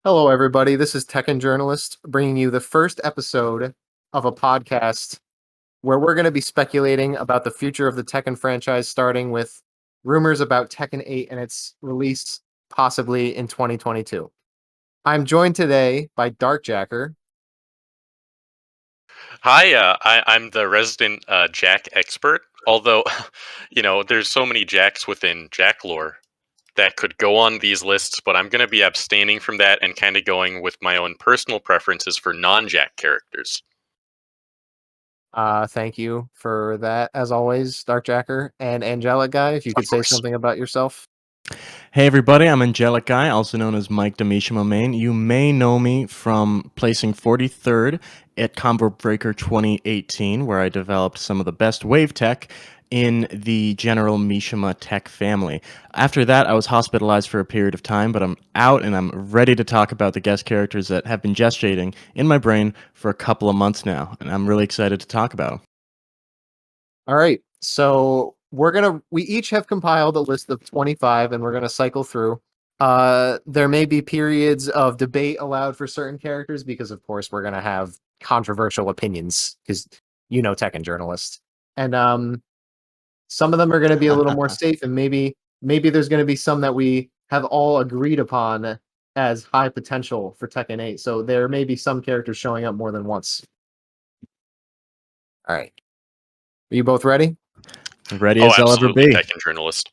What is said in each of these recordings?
Hello, everybody. This is Tekken Journalist bringing you the first episode of a podcast where we're going to be speculating about the future of the Tekken franchise, starting with rumors about Tekken 8 and its release possibly in 2022. I'm joined today by DarkJacker. Hi, I'm the resident Jack expert. Although, there's so many Jacks within Jack lore that could go on these lists, but I'm going to be abstaining from that and kind of going with my own personal preferences for non-Jack characters. Thank you for that, as always, DarkJacker. And Angelic Guy, if you Of could say course. something about yourself. Hey everybody, I'm Angelic Guy, also known as MikeDaMishima main. You may know me from placing 43rd at Combo Breaker 2018, where I developed some of the best wave tech in the general Mishima tech family. After that, I was hospitalized for a period of time, but I'm out and I'm ready to talk about the guest characters that have been gestating in my brain for a couple of months now, and I'm really excited to talk about them. All right. So we each have compiled a list of 25 and we're gonna cycle through. There may be periods of debate allowed for certain characters because of course we're gonna have controversial opinions because Tekken Journalist. And some of them are gonna be a little more safe, and maybe there's gonna be some that we have all agreed upon as high potential for Tekken 8. So there may be some characters showing up more than once. All right. Are you both ready? Ready as I'll ever absolutely, be. Tekken Journalist.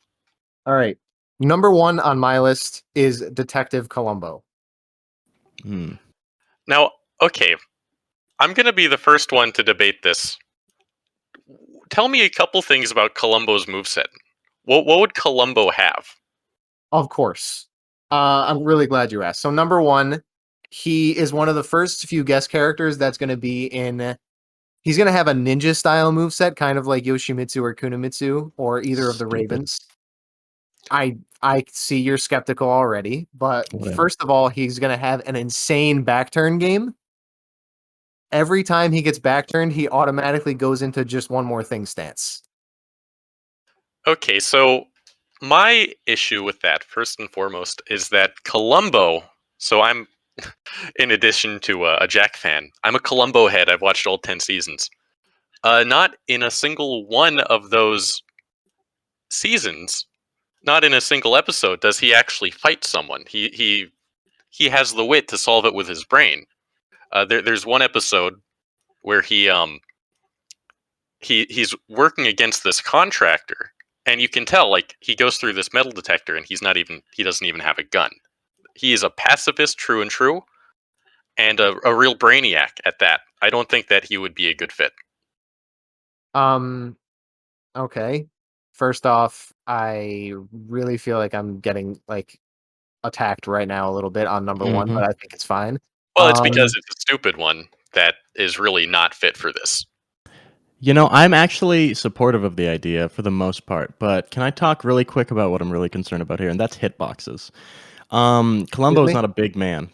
All right. Number one on my list is Detective Columbo. Now, okay, I'm going to be the first one to debate this. Tell me a couple things about Columbo's moveset. What would Columbo have? Of course. I'm really glad you asked. So number one, he is one of the first few guest characters that's going to be in. He's going to have a ninja style moveset, kind of like Yoshimitsu or Kunimitsu or either of the Stupid. Ravens. I see you're skeptical already, but Whatever. First of all, he's going to have an insane back turn game. Every time he gets back turned, he automatically goes into just one more thing stance. Okay, so my issue with that, first and foremost, is that Columbo. So I'm, in addition to a Jack fan, I'm a Columbo head. I've watched all 10 seasons. Not in a single one of those seasons, not in a single episode, does he actually fight someone. He has the wit to solve it with his brain. There's one episode where he's working against this contractor, and you can tell, like, he goes through this metal detector and he doesn't even have a gun. He is a pacifist, true and true, and a real brainiac at that. I don't think that he would be a good fit. Okay. First off, I really feel like I'm getting attacked right now a little bit on number one, but I think it's fine. Well, it's because it's a stupid one that is really not fit for this. You know, I'm actually supportive of the idea for the most part, but can I talk really quick about what I'm really concerned about here, and that's hitboxes. Columbo is not a big man.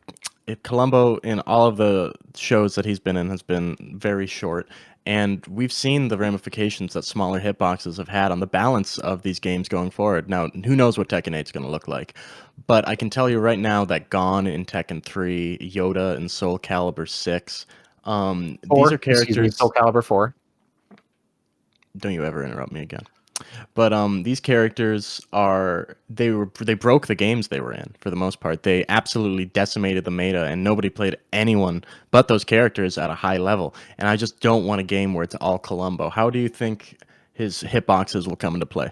Columbo, in all of the shows that he's been in, has been very short, and we've seen the ramifications that smaller hitboxes have had on the balance of these games going forward. Now, who knows what Tekken 8 is going to look like, but I can tell you right now that Gon in Tekken 3, Yoda in Soul Calibur 6, these are characters... Soul Calibur 4. Don't you ever interrupt me again. But these characters they broke the games they were in for the most part. They absolutely decimated the meta, and nobody played anyone but those characters at a high level. And I just don't want a game where it's all Columbo. How do you think his hitboxes will come into play?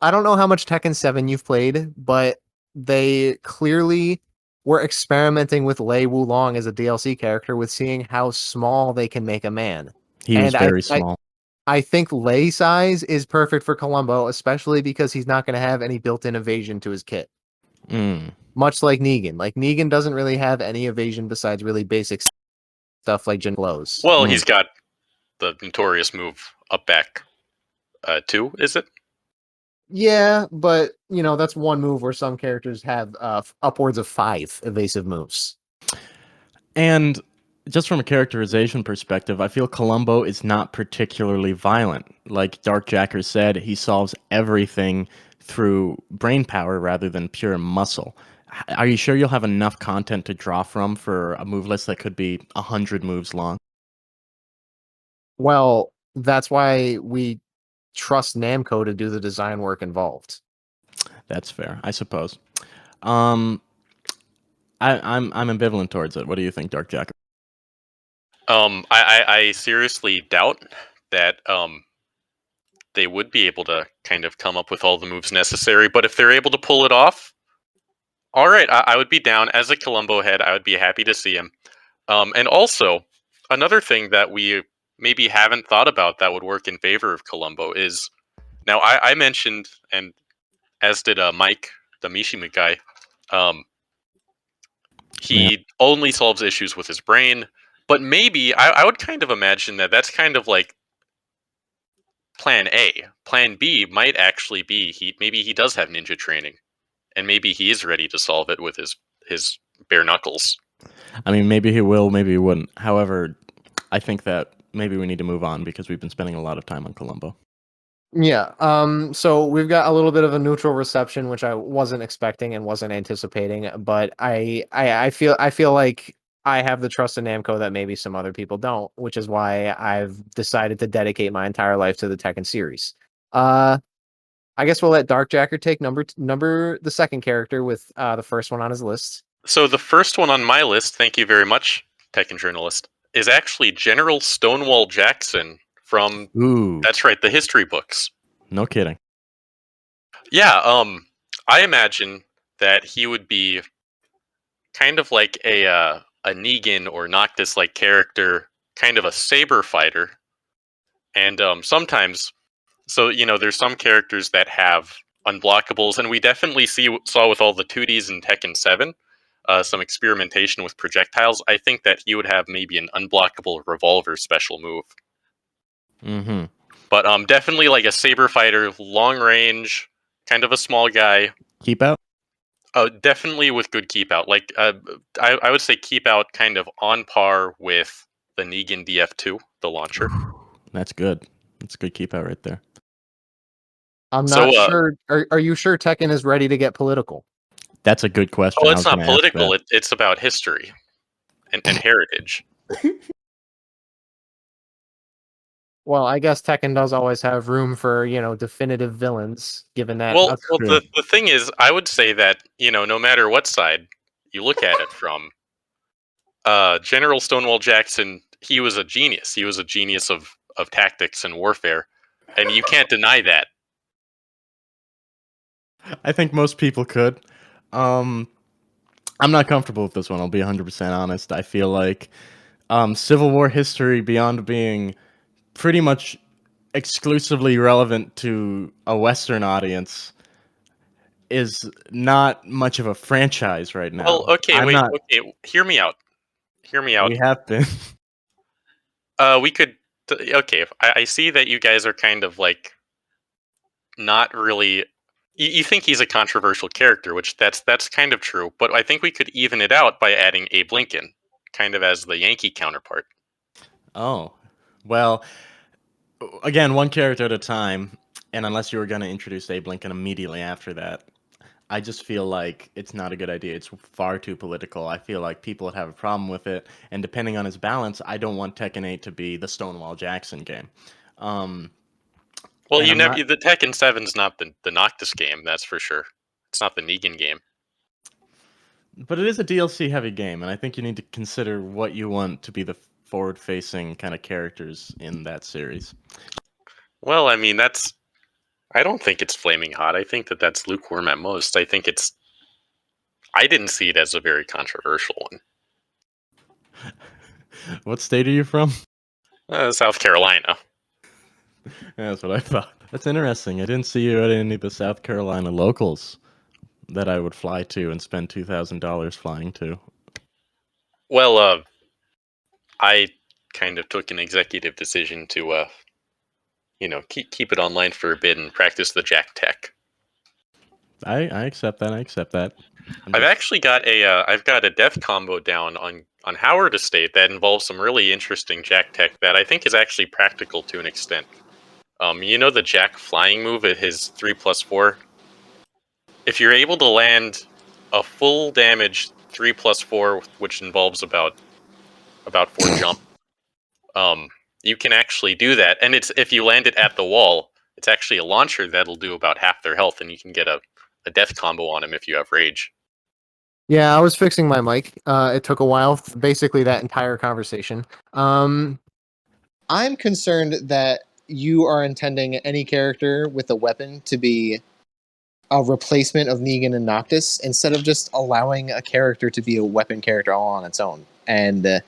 I don't know how much Tekken 7 you've played, but they clearly were experimenting with Lei Wulong as a DLC character with seeing how small they can make a man. He was very small. I think Lei size is perfect for Columbo, especially because he's not going to have any built-in evasion to his kit. Much like Negan. Like, Negan doesn't really have any evasion besides really basic stuff like Jin blows. Well, he's got the notorious move up back 2, is it? Yeah, but, that's one move where some characters have upwards of 5 evasive moves. And just from a characterization perspective, I feel Columbo is not particularly violent. Like DarkJacker said, he solves everything through brain power rather than pure muscle. Are you sure you'll have enough content to draw from for a move list that could be 100 moves long? Well, that's why we trust Namco to do the design work involved. That's fair, I suppose. I'm ambivalent towards it. What do you think, DarkJacker? I seriously doubt that they would be able to kind of come up with all the moves necessary. But if they're able to pull it off, all right, I would be down. As a Columbo head, I would be happy to see him. And also, another thing that we maybe haven't thought about that would work in favor of Columbo is, now I mentioned, and as did Mike, the Mishima guy, um, he only solves issues with his brain. But maybe I would kind of imagine that that's kind of like plan A. Plan B might actually be maybe he does have ninja training, and maybe he is ready to solve it with his bare knuckles. I mean, maybe he will, maybe he wouldn't. However, I think that maybe we need to move on because we've been spending a lot of time on Columbo. Yeah. So we've got a little bit of a neutral reception, which I wasn't expecting and wasn't anticipating, but I feel like I have the trust in Namco that maybe some other people don't, which is why I've decided to dedicate my entire life to the Tekken series. I guess we'll let DarkJacker take the second character with the first one on his list. So the first one on my list, thank you very much, Tekken Journalist, is actually General Stonewall Jackson from, Ooh, that's right, the history books. no kidding. Yeah, I imagine that he would be kind of like a Negan or Noctis-like character, kind of a saber fighter. And sometimes, so, there's some characters that have unblockables, and we definitely saw with all the 2Ds in Tekken 7, some experimentation with projectiles. I think that he would have maybe an unblockable revolver special move. Mm-hmm. But definitely like a saber fighter, long range, kind of a small guy. Keep out? Definitely with good keep out. Like I would say keep out kind of on par with the Negan DF2, the launcher. That's good. That's a good keep out right there. I'm So, not sure. Are you sure Tekken is ready to get political? That's a good question. Oh, I it's was not gonna ask political. that. It's about history and heritage. Well, I guess Tekken does always have room for, definitive villains, given that. Well, true. the thing is, I would say that no matter what side you look at it from, General Stonewall Jackson, he was a genius. He was a genius of tactics and warfare, and you can't deny that. I think most people could. I'm not comfortable with this one. I'll be 100% honest. I feel like Civil War history, beyond being pretty much exclusively relevant to a Western audience, is not much of a franchise right now. Well, okay, I'm wait, not. okay, hear me out. Hear me out. We have been. We could. Okay, I see that you guys are kind of like not really. You think he's a controversial character, which that's kind of true. But I think we could even it out by adding Abe Lincoln, kind of as the Yankee counterpart. Oh, well. Again, one character at a time. And unless you were going to introduce Abe Lincoln immediately after that, I just feel like it's not a good idea. It's far too political. I feel like people would have a problem with it. And depending on his balance, I don't want Tekken 8 to be the Stonewall Jackson game. Well, And you I'm never. not. The Tekken 7's not the Noctis game, that's for sure. It's not the Negan game. But it is a DLC heavy game, and I think you need to consider what you want to be the forward facing kind of characters in that series. Well, I mean, that's. I don't think it's flaming hot. I think that that's lukewarm at most. I think it's. I didn't see it as a very controversial one. What state are you from? South Carolina. Yeah, that's what I thought. That's interesting. I didn't see you at any of the South Carolina locals that I would fly to and spend $2,000 flying to. Well, I kind of took an executive decision to, keep it online for a bit and practice the Jack Tech. I accept that. I accept that. I've actually got I've got a death combo down on Howard Estate that involves some really interesting Jack Tech that I think is actually practical to an extent. The Jack flying move at his 3+4. If you're able to land a full damage 3+4, which involves about 4 jump. You can actually do that, and it's if you land it at the wall, it's actually a launcher that'll do about half their health, and you can get a death combo on him if you have rage. Yeah, I was fixing my mic. It took a while, basically that entire conversation. I'm concerned that you are intending any character with a weapon to be a replacement of Negan and Noctis instead of just allowing a character to be a weapon character all on its own. And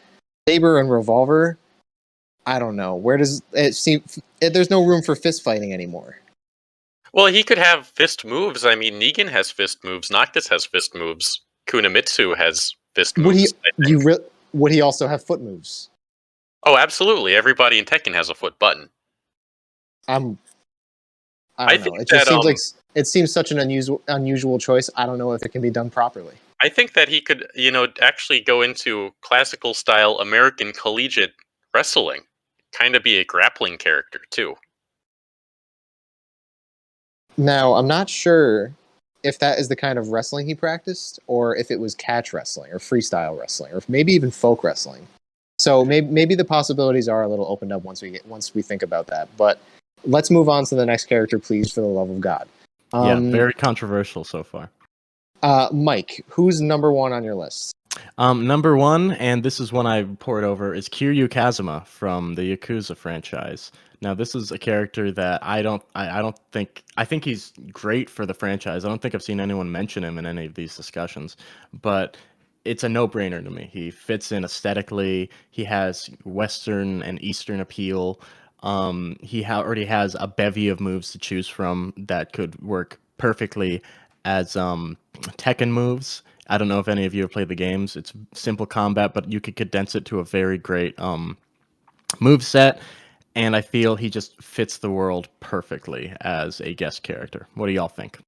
Saber and Revolver, I don't know. Where does it seem? There's no room for fist fighting anymore. Well, he could have fist moves. I mean, Negan has fist moves. Noctis has fist moves. Kunamitsu has fist moves. Would he also have foot moves? Oh, absolutely. Everybody in Tekken has a foot button. I don't know. It just seems like it seems such an unusual choice. I don't know if it can be done properly. I think that he could, actually go into classical style American collegiate wrestling, kind of be a grappling character too. Now, I'm not sure if that is the kind of wrestling he practiced, or if it was catch wrestling, or freestyle wrestling, or maybe even folk wrestling. So maybe the possibilities are a little opened up once we think about that. But let's move on to the next character, please, for the love of God. Very controversial so far. Mike, who's number one on your list? Number one, and this is one I poured over, is Kiryu Kazuma from the Yakuza franchise. Now, this is a character that I think he's great for the franchise. I don't think I've seen anyone mention him in any of these discussions, but it's a no-brainer to me. He fits in aesthetically. He has Western and Eastern appeal. He already has a bevy of moves to choose from that could work perfectly as Tekken moves. I don't know if any of you have played the games. It's simple combat, but you could condense it to a very great move set. And I feel he just fits the world perfectly as a guest character. What do y'all think?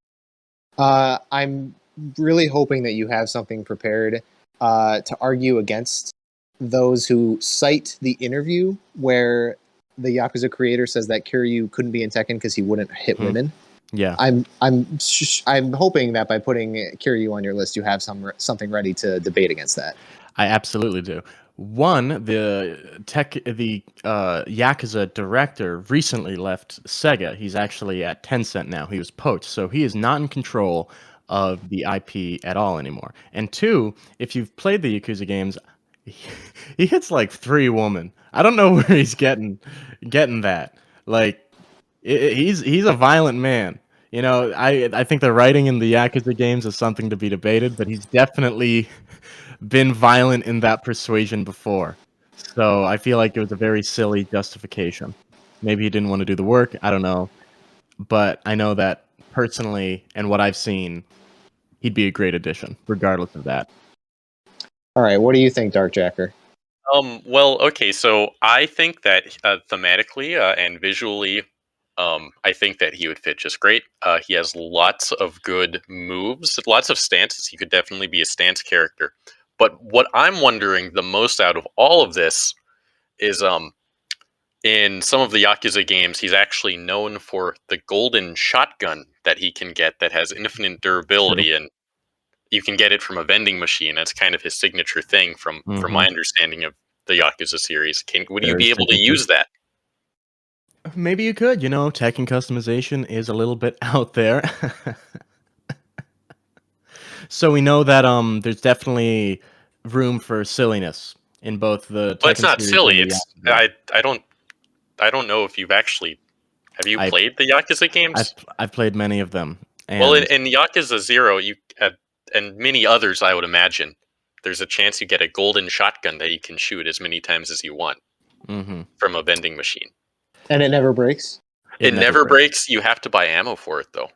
I'm really hoping that you have something prepared to argue against those who cite the interview where the Yakuza creator says that Kiryu couldn't be in Tekken because he wouldn't hit women. Yeah, I'm hoping that by putting Kiryu on your list, you have something ready to debate against that. I absolutely do. One, the Yakuza director recently left Sega. He's actually at Tencent now. He was poached, so he is not in control of the IP at all anymore. And two, if you've played the Yakuza games, he hits like 3 women. I don't know where he's getting that. Like, he's a violent man. I think the writing in the Yakuza games is something to be debated, but he's definitely been violent in that persuasion before. So I feel like it was a very silly justification. Maybe he didn't want to do the work. I don't know. But I know that personally, and what I've seen, he'd be a great addition, regardless of that. All right, what do you think, DarkJacker? Well, okay, so I think that thematically and visually, I think that he would fit just great. He has lots of good moves, lots of stances. He could definitely be a stance character. But what I'm wondering the most out of all of this is in some of the Yakuza games, he's actually known for the golden shotgun that he can get that has infinite durability, and you can get it from a vending machine. That's kind of his signature thing from my understanding of the Yakuza series. Would you be able to use that? Maybe you could. Tekken customization is a little bit out there. So we know that there's definitely room for silliness in both the Tekken But it's not series silly. and the It's Yakuza. I don't know if you've actually played the Yakuza games. I've played many of them. And Well, in Yakuza 0, you and many others, I would imagine, there's a chance you get a golden shotgun that you can shoot as many times as you want from a vending machine. And it never breaks? It never breaks. You have to buy ammo for it, though.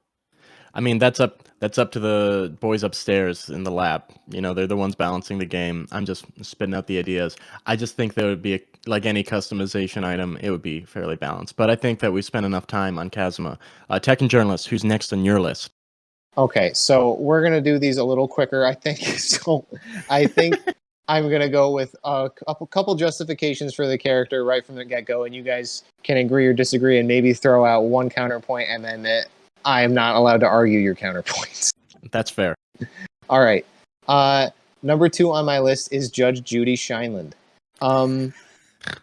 I mean, that's up to the boys upstairs in the lab. They're the ones balancing the game. I'm just spitting out the ideas. I just think there would be, like any customization item, it would be fairly balanced. But I think that we spent enough time on Kazuma. Tekken Journalist, who's next on your list? Okay, so we're going to do these a little quicker, I think. So I think I'm going to go with a couple justifications for the character right from the get-go, and you guys can agree or disagree and maybe throw out one counterpoint, and then I am not allowed to argue your counterpoints. That's fair. All right. Number 2 on my list is Judge Judy Shineland.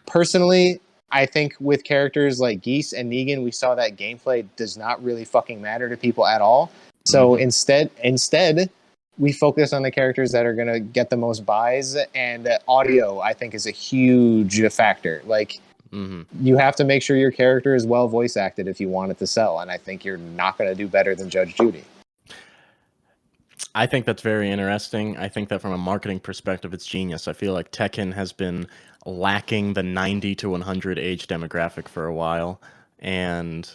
Personally, I think with characters like Geese and Negan, we saw that gameplay does not really fucking matter to people at all. So instead, we focus on the characters that are going to get the most buys, and audio, I think, is a huge factor. Like, you have to make sure your character is well voice acted if you want it to sell, and I think you're not going to do better than Judge Judy. I think that's very interesting. I think that from a marketing perspective, it's genius. I feel like Tekken has been lacking the 90 to 100 age demographic for a while, and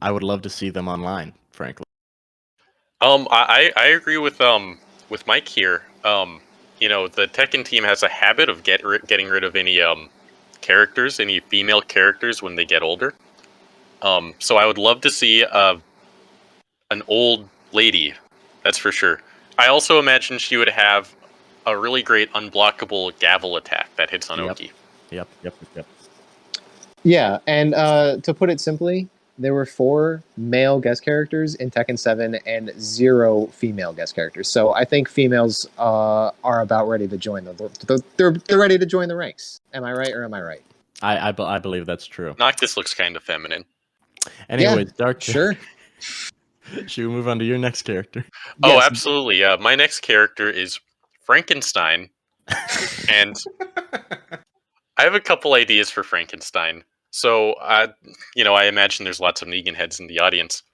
I would love to see them online, frankly. I agree with Mike here. You know, the Tekken team has a habit of getting rid of any characters, any female characters when they get older. So I would love to see an old lady, that's for sure. I also imagine she would have a really great unblockable gavel attack that hits on Oki. Yep. Yeah, and to put it simply, there were 4 male guest characters in Tekken 7 and 0 female guest characters. So I think females are about ready to join they're ready to join the ranks. Am I right or am I right? I believe that's true. Noctis looks kind of feminine. Anyways, Yeah, Dark. Sure. Should we move on to your next character? Oh, Yes. absolutely. My next character is Frankenstein, and I have a couple ideas for Frankenstein. So, you know, I imagine there's lots of Negan heads in the audience.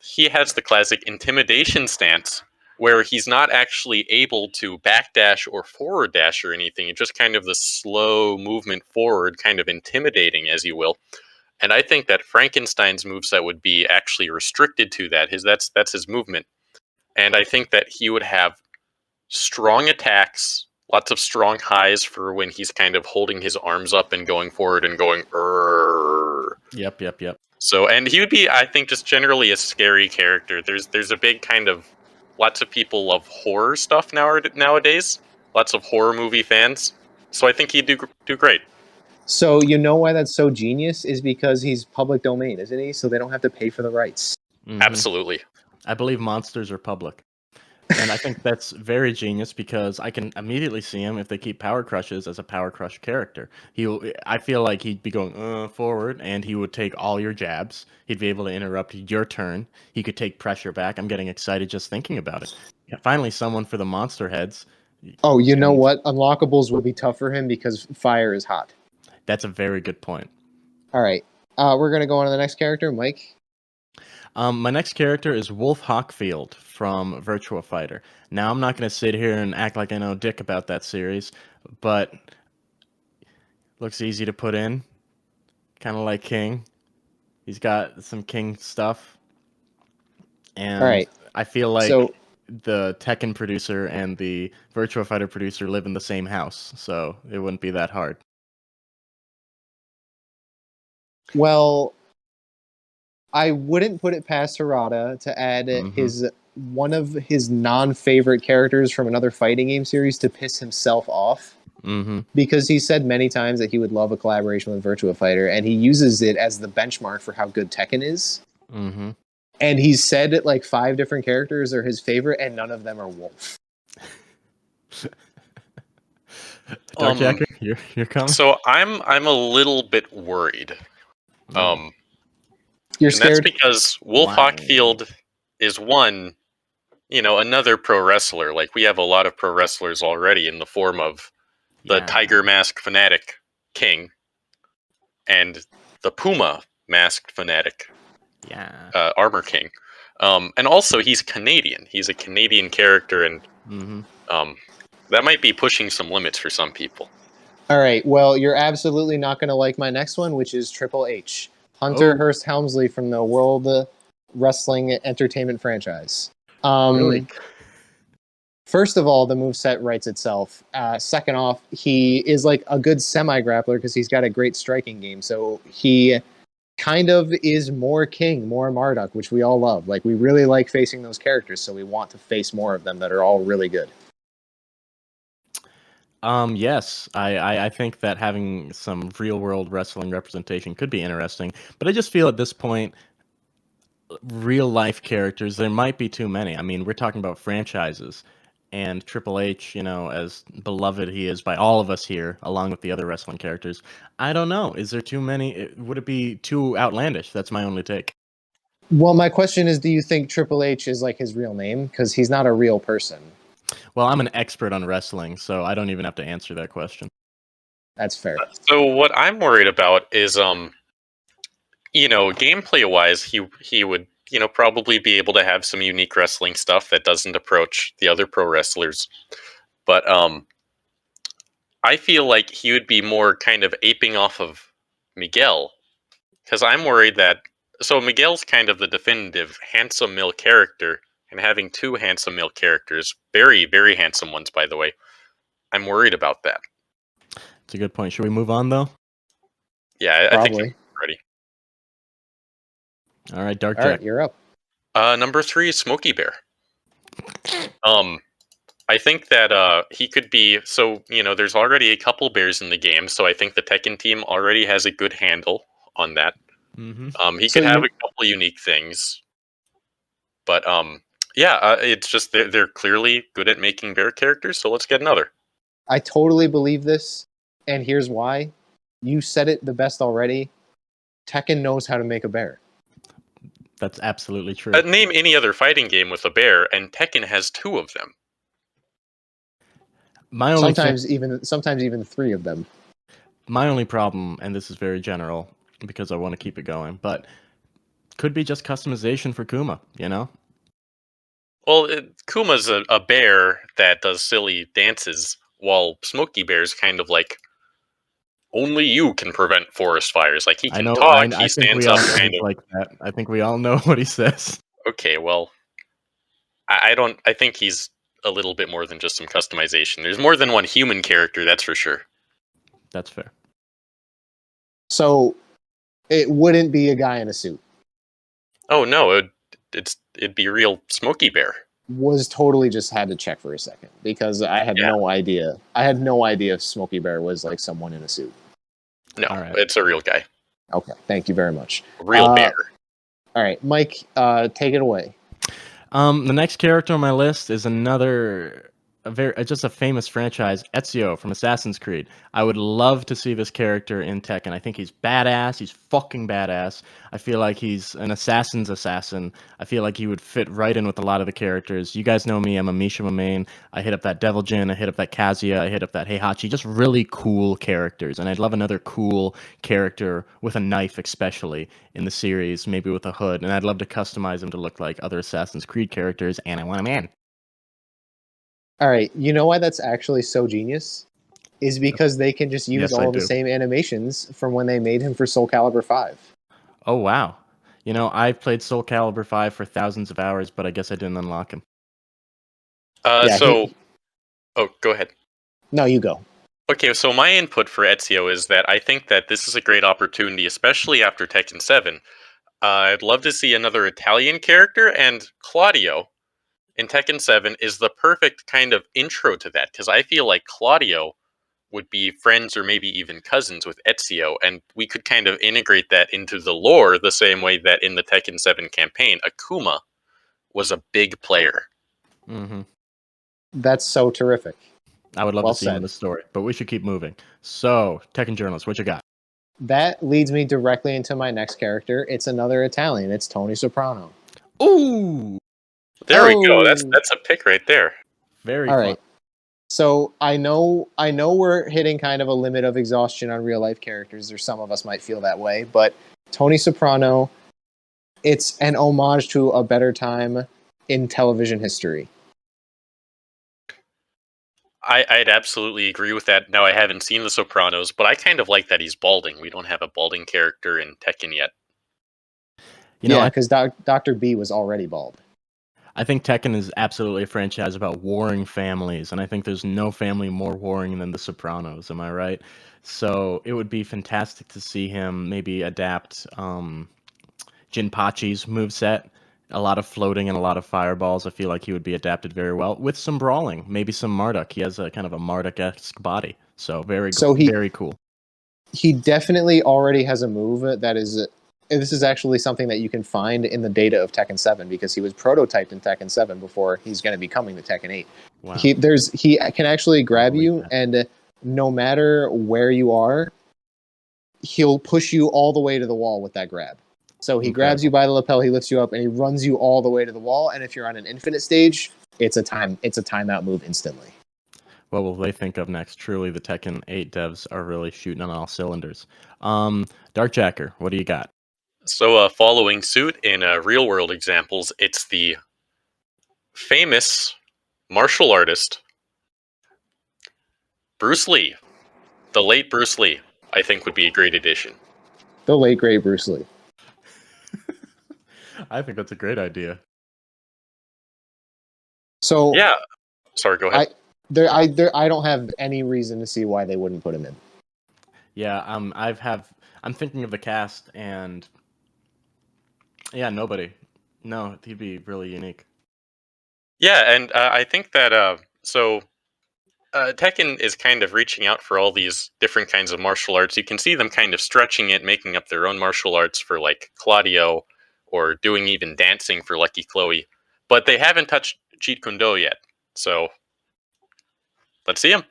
He has the classic intimidation stance, where he's not actually able to backdash or forward dash or anything. It's just kind of the slow movement forward, kind of intimidating, as you will. And I think that Frankenstein's moveset would be actually restricted to that. That's his movement. And I think that he would have strong attacks, lots of strong highs for when he's kind of holding his arms up and going forward and going Yep. So, and he would be, I think, just generally a scary character. There's a big kind of, lots of people love horror stuff nowadays. Lots of horror movie fans. So I think he'd do great. So you know why that's so genius is because he's public domain, isn't he? So they don't have to pay for the rights. Absolutely. I believe monsters are public. And I think that's very genius because I can immediately see him if they keep Power Crushes as a Power Crush character. I feel like he'd be going forward, and he would take all your jabs. He'd be able to interrupt your turn. He could take pressure back. I'm getting excited just thinking about it. Yeah, finally, someone for the monster heads. Oh, you know what? Unlockables will be tough for him because fire is hot. That's a very good point. All right. We're going to go on to the next character, Mike. My next character is Wolf Hawkfield from Virtua Fighter. Now, I'm not going to sit here and act like I know dick about that series, but looks easy to put in. Kind of like King. He's got some King stuff. And All right. I feel like the Tekken producer and the Virtua Fighter producer live in the same house, so it wouldn't be that hard. Well, I wouldn't put it past Harada to add one of his non-favorite characters from another fighting game series to piss himself off. Because he said many times that he would love a collaboration with Virtua Fighter, and he uses it as the benchmark for how good Tekken is. And he's said it like 5 different characters are his favorite, and none of them are Wolf. DarkJacker, you're coming. So I'm a little bit worried. You're and scared? that's because Wolf Hawkfield is another pro wrestler. Like, we have a lot of pro wrestlers already in the form of the Tiger Mask Fanatic King and the Puma Masked Fanatic Armor King. And also, he's Canadian. He's a Canadian character, and that might be pushing some limits for some people. All right. Well, you're absolutely not going to like my next one, which is Triple H. Hunter Hearst Helmsley from the World Wrestling Entertainment franchise. Really? First of all, the moveset writes itself. Second off, he is like a good semi-grappler because he's got a great striking game. So he kind of is more King, more Marduk, which we all love. Like, we really like facing those characters, so we want to face more of them that are all really good. Yes, I think that having some real world wrestling representation could be interesting, but I just feel at this point, real life characters, there might be too many. I mean, we're talking about franchises, and Triple H, as beloved he is by all of us here, along with the other wrestling characters. I don't know. Is there too many? Would it be too outlandish? That's my only take. Well, my question is, do you think Triple H is like his real name? Because he's not a real person. Well, I'm an expert on wrestling, so I don't even have to answer that question. That's fair. So what I'm worried about is, gameplay wise, he would, probably be able to have some unique wrestling stuff that doesn't approach the other pro wrestlers. But I feel like he would be more kind of aping off of Miguel, because I'm worried that Miguel's kind of the definitive handsome male character, and having two handsome male characters, very very handsome ones, by the way, I'm worried about that. It's a good point. Should we move on though? Yeah, I think Probably. I'm ready. All right, Dark All Jack. right, you're up. Number 3 is Smokey Bear. I think that he could be, there's already a couple bears in the game, so I think the Tekken team already has a good handle on that. Mm-hmm. He So could have a couple unique things, but it's just they're clearly good at making bear characters, so let's get another. I totally believe this, and here's why. You said it the best already. Tekken knows how to make a bear. That's absolutely true. Name any other fighting game with a bear, and Tekken has 2 of them. Sometimes even 3 of them. My only problem, and this is very general because I want to keep it going, but could be just customization for Kuma, Well, Kuma's a bear that does silly dances, while Smokey Bear's kind of like, only you can prevent forest fires. Like, he can talk, he stands up, kind of. Like that. I think we all know what he says. Okay, well, I think he's a little bit more than just some customization. There's more than one human character, that's for sure. That's fair. So it wouldn't be a guy in a suit. Oh no, it'd be real Smokey Bear. Was totally just had to check for a second because I had no idea. I had no idea if Smokey Bear was like someone in a suit. No, right. It's a real guy. Okay, thank you very much. Real bear. All right, Mike, take it away. The next character on my list is just a famous franchise, Ezio from Assassin's Creed. I would love to see this character in Tekken. I think he's badass. He's fucking badass. I feel like he's an assassin's assassin. I feel like he would fit right in with a lot of the characters. You guys know me. I'm a Mishima main. I hit up that Devil Jin. I hit up that Kazuya. I hit up that Heihachi. Just really cool characters. And I'd love another cool character with a knife, especially in the series, maybe with a hood. And I'd love to customize him to look like other Assassin's Creed characters. And I want him in. All right, you know why that's actually so genius? Is because they can just use all the same animations from when they made him for Soul Calibur 5. Oh, wow. I've played Soul Calibur 5 for thousands of hours, but I guess I didn't unlock him. Oh, go ahead. No, you go. Okay, so my input for Ezio is that I think that this is a great opportunity, especially after Tekken 7. I'd love to see another Italian character, and Claudio in Tekken 7 is the perfect kind of intro to that, because I feel like Claudio would be friends or maybe even cousins with Ezio, and we could kind of integrate that into the lore the same way that in the Tekken 7 campaign, Akuma was a big player. Mm-hmm. That's so terrific. I would love to see him in the story, but we should keep moving. So, Tekken Journalist, what you got? That leads me directly into my next character. It's another Italian. It's Tony Soprano. Ooh! There we go. That's a pick right there. Very all fun. Right. So I know we're hitting kind of a limit of exhaustion on real life characters, or some of us might feel that way, but Tony Soprano, it's an homage to a better time in television history. I'd absolutely agree with that. Now, I haven't seen The Sopranos, but I kind of like that he's balding. We don't have a balding character in Tekken yet. Because Dr. B was already bald. I think Tekken is absolutely a franchise about warring families, and I think there's no family more warring than the Sopranos. Am I right? So it would be fantastic to see him maybe adapt Jinpachi's moveset. A lot of floating and a lot of fireballs. I feel like he would be adapted very well with some brawling, maybe some Marduk. He has a kind of a Marduk-esque body, so very cool. He definitely already has a move that is this is actually something that you can find in the data of Tekken 7 because he was prototyped in Tekken 7 before he's going to be coming to Tekken 8. Wow. He can actually grab you, and no matter where you are, he'll push you all the way to the wall with that grab. So he grabs you by the lapel, he lifts you up, and he runs you all the way to the wall. And if you're on an infinite stage, it's a timeout move instantly. What will they think of next? Truly, the Tekken 8 devs are really shooting on all cylinders. DarkJacker, what do you got? So, following suit in real world examples, it's the famous martial artist Bruce Lee. The late Bruce Lee, I think, would be a great addition. The late great Bruce Lee. I think that's a great idea. So yeah, sorry, go ahead. I don't have any reason to see why they wouldn't put him in. Yeah, I'm thinking of the cast, and yeah, nobody. No, he'd be really unique. Yeah, and I think that Tekken is kind of reaching out for all these different kinds of martial arts. You can see them kind of stretching it, making up their own martial arts for like Claudio, or doing even dancing for Lucky Chloe. But they haven't touched Jeet Kune Do yet. So let's see him.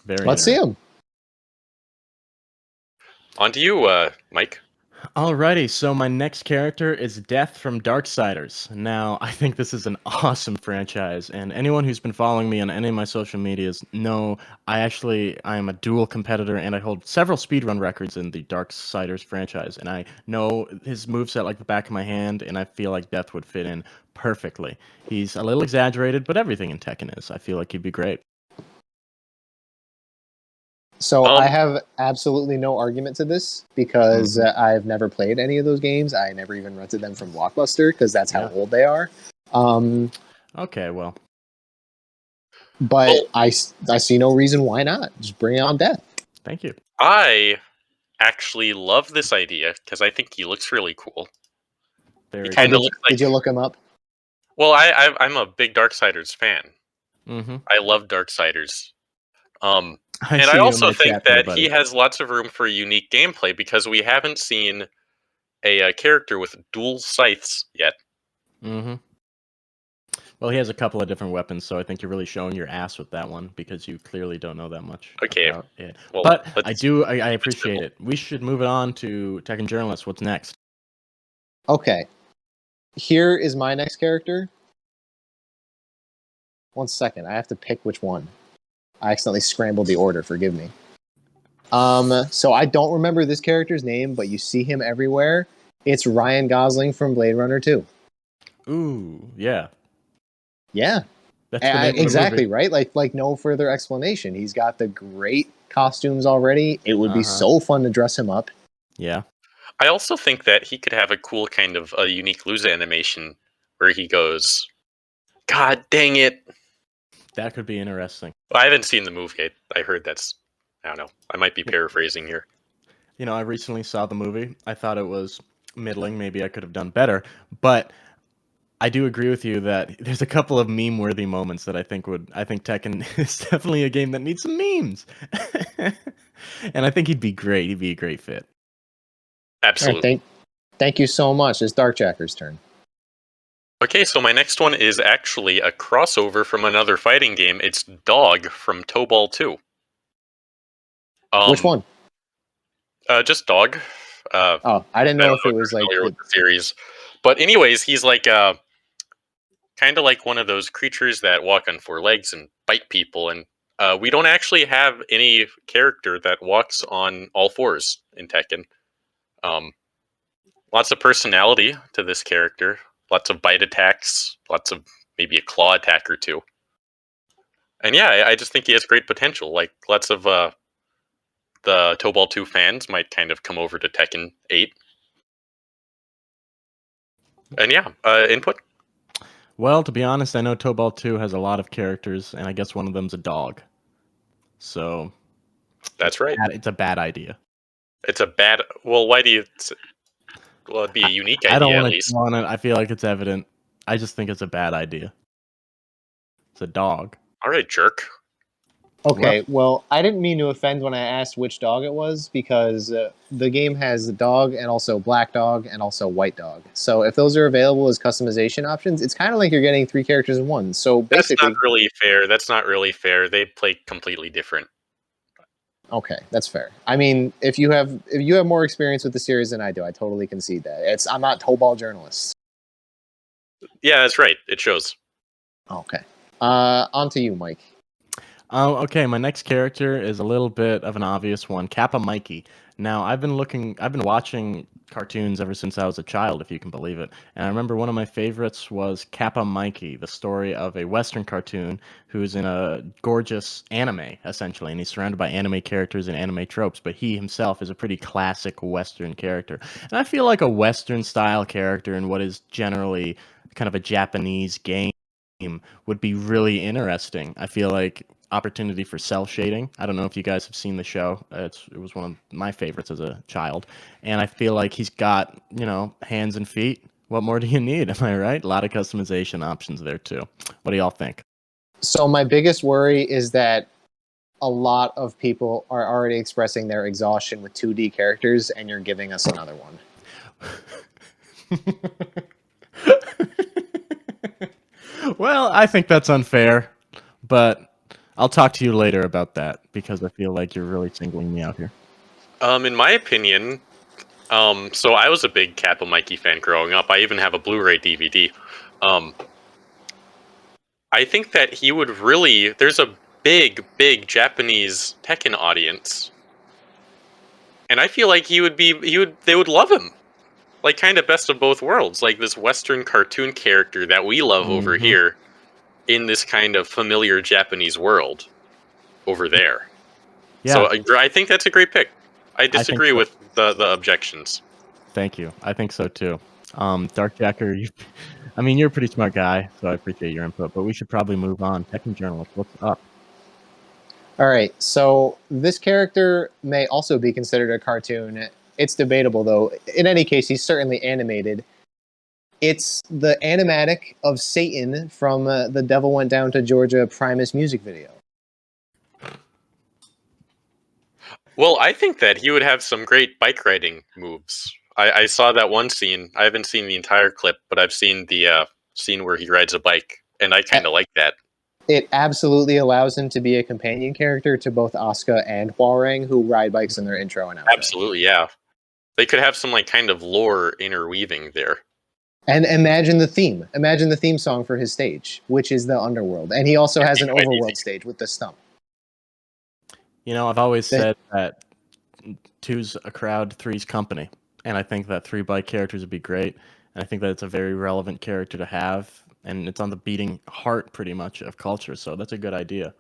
Let's see him. On to you, Mike. Alrighty, so my next character is Death from Darksiders. Now, I think this is an awesome franchise, and anyone who's been following me on any of my social medias know I am a dual competitor, and I hold several speedrun records in the Darksiders franchise, and I know his moveset like the back of my hand, and I feel like Death would fit in perfectly. He's a little exaggerated, but everything in Tekken is. I feel like he'd be great. So I have absolutely no argument to this because I've never played any of those games. I never even rented them from Blockbuster because that's how old they are. Okay, well. But I see no reason why not. Just bring on Death. Thank you. I actually love this idea because I think he looks really cool. Did you look him up? Well, I'm a big Darksiders fan. Mm-hmm. I love Darksiders. I also think that he has lots of room for unique gameplay because we haven't seen a character with dual scythes yet. Mm-hmm. Well, he has a couple of different weapons, so I think you're really showing your ass with that one because you clearly don't know that much about it. Well, but I appreciate it. We should move it on to Tekken Journalist. What's next? Okay. Here is my next character. 1 second. I have to pick which one. I accidentally scrambled the order. Forgive me. So I don't remember this character's name, but you see him everywhere. It's Ryan Gosling from Blade Runner 2. Ooh, yeah. Yeah. That's the name exactly, of the movie. Right? Like no further explanation. He's got the great costumes already. It would be so fun to dress him up. Yeah. I also think that he could have a cool kind of a unique loser animation where he goes, "God dang it." That could be interesting. Well, I haven't seen the movie yet. I heard I don't know. I might be paraphrasing here. You know, I recently saw the movie. I thought it was middling. Maybe I could have done better. But I do agree with you that there's a couple of meme-worthy moments that I think Tekken is definitely a game that needs some memes. And I think he'd be great. He'd be a great fit. Absolutely. Right, thank you so much. It's DarkJacker's turn. Okay, so my next one is actually a crossover from another fighting game. It's Dog from Tobal 2. Which one? Just Dog. I didn't know if it was like with the series. But anyways, he's like kind of like one of those creatures that walk on four legs and bite people, and we don't actually have any character that walks on all fours in Tekken. Lots of personality to this character. Lots of bite attacks. Lots of maybe a claw attack or two. And yeah, I just think he has great potential. Like lots of the Tobal 2 fans might kind of come over to Tekken 8. And yeah, input? Well, to be honest, I know Tobal 2 has a lot of characters, and I guess one of them's a dog. So... That's right. It's a bad idea. It's a bad... Well, why do you... Well, it'd be a unique idea, I don't at want least. to go on it. I feel like it's evident. I just think it's a bad idea. It's a dog. All right, jerk. Okay, well, I didn't mean to offend when I asked which dog it was because the game has dog and also black dog and also white dog. So if those are available as customization options, it's kind of like you're getting 3 characters in one. So That's not basically, really fair. That's not really fair. They play completely different. okay, that's fair. I mean, if you have more experience with the series than I do, I totally concede that. I'm not Tobal Journalist. Yeah, that's right. It shows. Okay. On to you, Mike. Okay, my next character is a little bit of an obvious one, Kappa Mikey. Now, I've been watching cartoons ever since I was a child, if you can believe it. And I remember one of my favorites was Kappa Mikey, the story of a Western cartoon who's in a gorgeous anime, essentially, and he's surrounded by anime characters and anime tropes, but he himself is a pretty classic Western character. And I feel like a Western-style character in what is generally kind of a Japanese game would be really interesting. I feel like opportunity for cell shading. I don't know if you guys have seen the show. It was one of my favorites as a child, and I feel like he's got hands and feet. What more do you need? Am I right? A lot of customization options there too. What do y'all think? So my biggest worry is that a lot of people are already expressing their exhaustion with 2D characters, and you're giving us another one. Well, I think that's unfair, but I'll talk to you later about that because I feel like you're really singling me out here. In my opinion, so I was a big Kappa Mikey fan growing up. I even have a Blu-ray DVD. I think that he would really. There's a big Japanese Tekken audience, and I feel like they would love him. Like kind of best of both worlds, like this Western cartoon character that we love over Mhm. here, in this kind of familiar Japanese world over there. Yeah, So I think that's a great pick. I I think disagree so. with the objections. Thank you. I think so too. DarkJacker, I mean, you're a pretty smart guy, so I appreciate your input, but we should probably move on. Tekken Journalist, what's up? All right, so this character may also be considered a cartoon. It's debatable, though. In any case, he's certainly animated. It's the animatic of Satan from The Devil Went Down to Georgia Primus music video. Well, I think that he would have some great bike riding moves. I saw that one scene. I haven't seen the entire clip, but I've seen the scene where he rides a bike, and I kind of like that. It absolutely allows him to be a companion character to both Asuka and Hwoarang, who ride bikes in their intro and outro. Absolutely, yeah. They could have some like kind of lore interweaving there. And imagine the theme. Imagine the theme song for his stage, which is the Underworld. And he also has an Overworld stage with the stump. I've always said that two's a crowd, three's company. And I think that 3 bike characters would be great. And I think that it's a very relevant character to have. And it's on the beating heart, pretty much, of culture. So that's a good idea.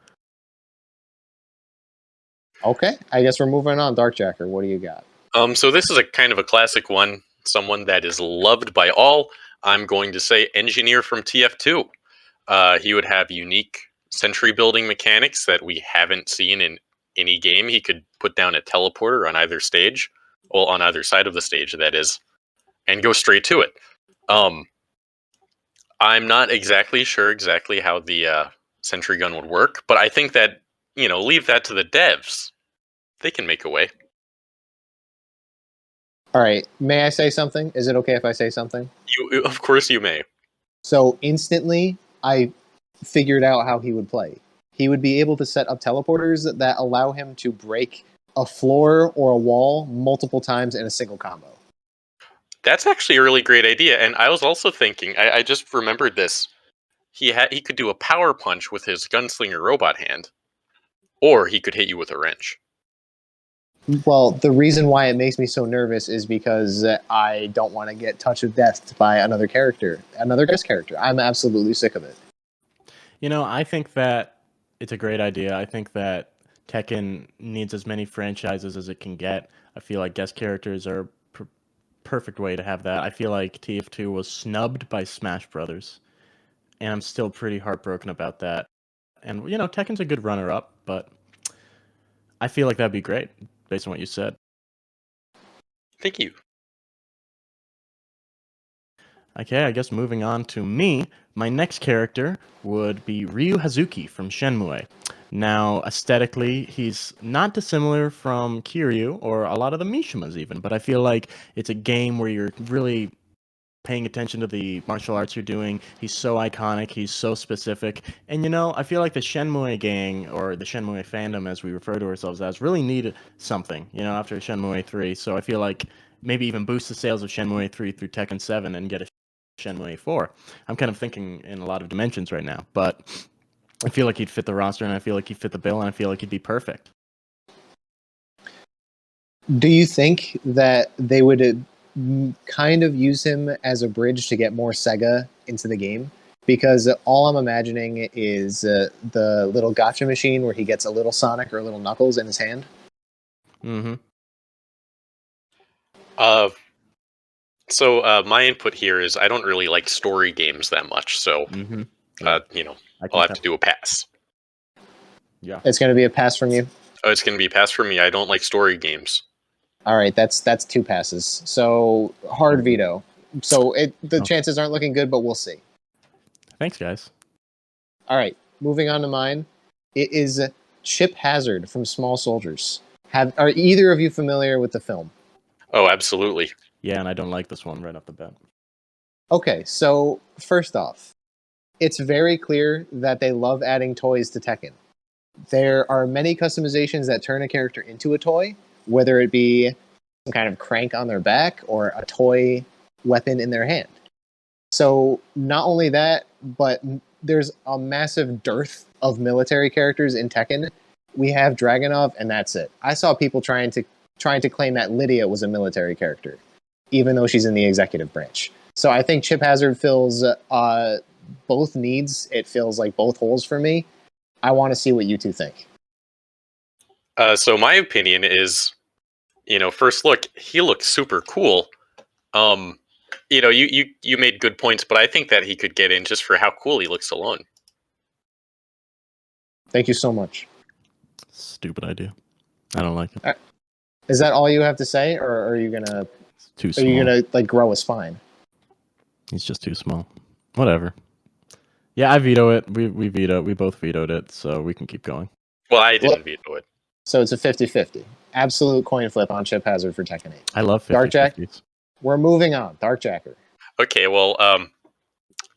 Okay, I guess we're moving on. DarkJacker, what do you got? So this is a kind of a classic one. Someone that is loved by all. I'm going to say Engineer from TF2. He would have unique sentry building mechanics that we haven't seen in any game. He could put down a teleporter on either stage, well, on either side of the stage, that is, and go straight to it. I'm not exactly sure how the sentry gun would work, but I think that, leave that to the devs. They can make a way. All right, may I say something? Is it okay if I say something? Of course you may. So instantly, I figured out how he would play. He would be able to set up teleporters that allow him to break a floor or a wall multiple times in a single combo. That's actually a really great idea, and I was also thinking, I just remembered this. He could do a power punch with his gunslinger robot hand, or he could hit you with a wrench. Well, the reason why it makes me so nervous is because I don't want to get touch of death by another character, another guest character. I'm absolutely sick of it. I think that it's a great idea. I think that Tekken needs as many franchises as it can get. I feel like guest characters are a perfect way to have that. I feel like TF2 was snubbed by Smash Brothers, and I'm still pretty heartbroken about that. And, Tekken's a good runner-up, but I feel like that'd be great, based on what you said. Thank you. Okay, I guess moving on to me, my next character would be Ryu Hazuki from Shenmue. Now, aesthetically, he's not dissimilar from Kiryu or a lot of the Mishimas even, but I feel like it's a game where you're really paying attention to the martial arts you're doing. He's so iconic, he's so specific. And I feel like the Shenmue gang, or the Shenmue fandom as we refer to ourselves as, really needed something, after Shenmue 3. So I feel like maybe even boost the sales of Shenmue 3 through Tekken 7 and get a Shenmue 4. I'm kind of thinking in a lot of dimensions right now, but I feel like he'd fit the roster, and I feel like he'd fit the bill, and I feel like he'd be perfect. Do you think that they would kind of use him as a bridge to get more Sega into the game? Because all I'm imagining is the little gotcha machine where he gets a little Sonic or a little Knuckles in his hand. Mm-hmm. So my input here is I don't really like story games that much, so Yeah. I'll have to do a pass. Yeah, it's going to be a pass from you. Oh, it's going to be a pass for me. I don't like story games. All right, that's 2 passes. So hard veto. So the chances aren't looking good, but we'll see. Thanks, guys. All right, moving on to mine. It is Chip Hazard from Small Soldiers. Are either of you familiar with the film? Oh, absolutely. Yeah, and I don't like this one right off the bat. Okay, so first off, it's very clear that they love adding toys to Tekken. There are many customizations that turn a character into a toy, whether it be some kind of crank on their back or a toy weapon in their hand. So not only that, but there's a massive dearth of military characters in Tekken. We have Dragunov, and that's it. I saw people trying to claim that Lydia was a military character, even though she's in the executive branch. So I think Chip Hazard fills both needs. It fills like both holes for me. I want to see what you two think. So my opinion is, first look, he looks super cool. You made good points, but I think that he could get in just for how cool he looks alone. Thank you so much. Stupid idea. I don't like it. Is that all you have to say, or are you gonna? It's too small. Are you gonna grow a spine? He's just too small. Whatever. Yeah, I veto it. We both vetoed it, so we can keep going. Well, I didn't veto it. So it's a 50-50. Absolute coin flip on Chip Hazard for Tekken 8. I love 50-50s. DarkJacker. We're moving on. DarkJacker. Okay, well,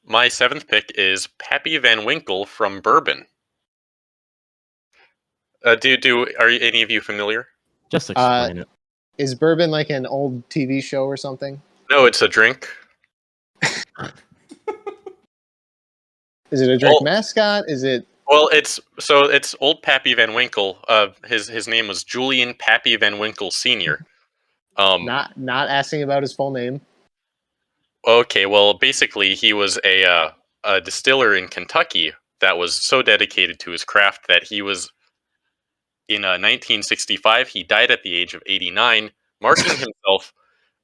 my 7th pick is Pappy Van Winkle from Bourbon. Are any of you familiar? Just explain it. Is Bourbon like an old TV show or something? No, it's a drink. Is it a drink mascot? Is it? Well, it's old Pappy Van Winkle. His name was Julian Pappy Van Winkle Sr. Not asking about his full name. Okay, well, basically, he was a distiller in Kentucky that was so dedicated to his craft that he was, in 1965, he died at the age of 89, marking himself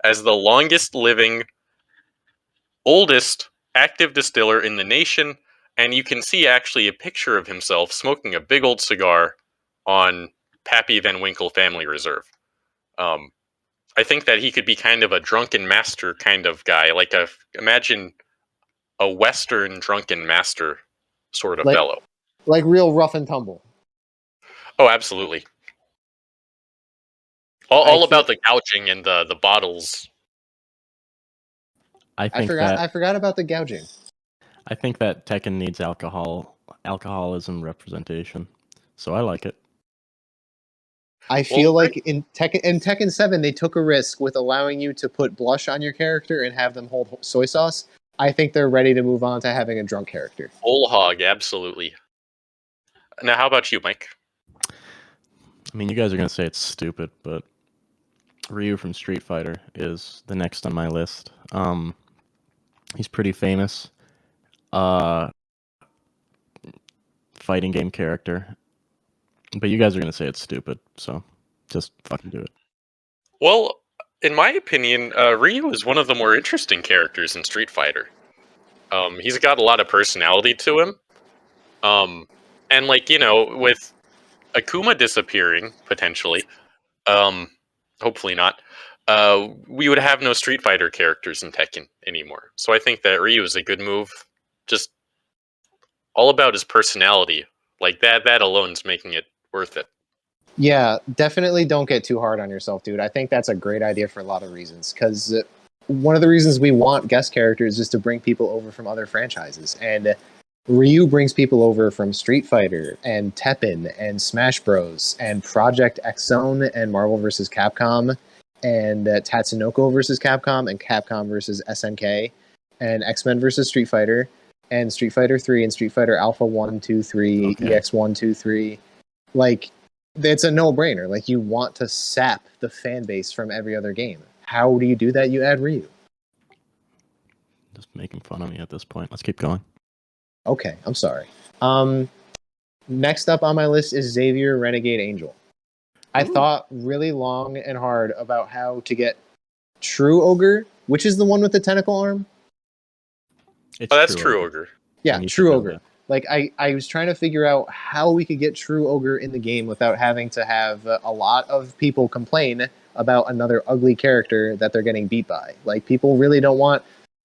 as the longest living, oldest active distiller in the nation. And you can see actually a picture of himself smoking a big old cigar on Pappy Van Winkle Family Reserve. I think that he could be kind of a drunken master kind of guy. Imagine a Western drunken master sort of fellow. Like real rough and tumble. Oh, absolutely. All about the gouging and the bottles. I forgot about the gouging. I think that Tekken needs alcoholism representation, so I like it. I feel like in Tekken 7, they took a risk with allowing you to put blush on your character and have them hold soy sauce. I think they're ready to move on to having a drunk character. Whole hog, absolutely. Now, how about you, Mike? I mean, you guys are going to say it's stupid, but Ryu from Street Fighter is the next on my list. He's pretty famous. Fighting game character. But you guys are going to say it's stupid, so just fucking do it. Well, in my opinion, Ryu is one of the more interesting characters in Street Fighter. He's got a lot of personality to him. And with Akuma disappearing, potentially, hopefully not, we would have no Street Fighter characters in Tekken anymore. So I think that Ryu is a good move. Just all about his personality Like that alone's making it worth it. Yeah, definitely don't get too hard on yourself, dude. I think that's a great idea for a lot of reasons. Because one of the reasons we want guest characters is to bring people over from other franchises. And Ryu brings people over from Street Fighter and Tekken and Smash Bros. And Project X Zone and Marvel vs. Capcom and Tatsunoko vs. Capcom and Capcom vs. SNK and X-Men vs. Street Fighter and Street Fighter 3 and Street Fighter Alpha 1, 2, 3, Okay. EX 1, 2, 3. Like, it's a no-brainer. Like, you want to sap the fan base from every other game. How do you do that? You add Ryu. Just making fun of me at this point. Let's keep going. Okay, I'm sorry. Next up on my list is Xavier Renegade Angel. I thought really long and hard about how to get True Ogre, which is the one with the tentacle arm. It's Oh, that's True Ogre. Yeah, And you True should know Ogre. that. Like, I was trying to figure out how we could get True Ogre in the game without having to have a lot of people complain about another ugly character that they're getting beat by. Like, people really don't want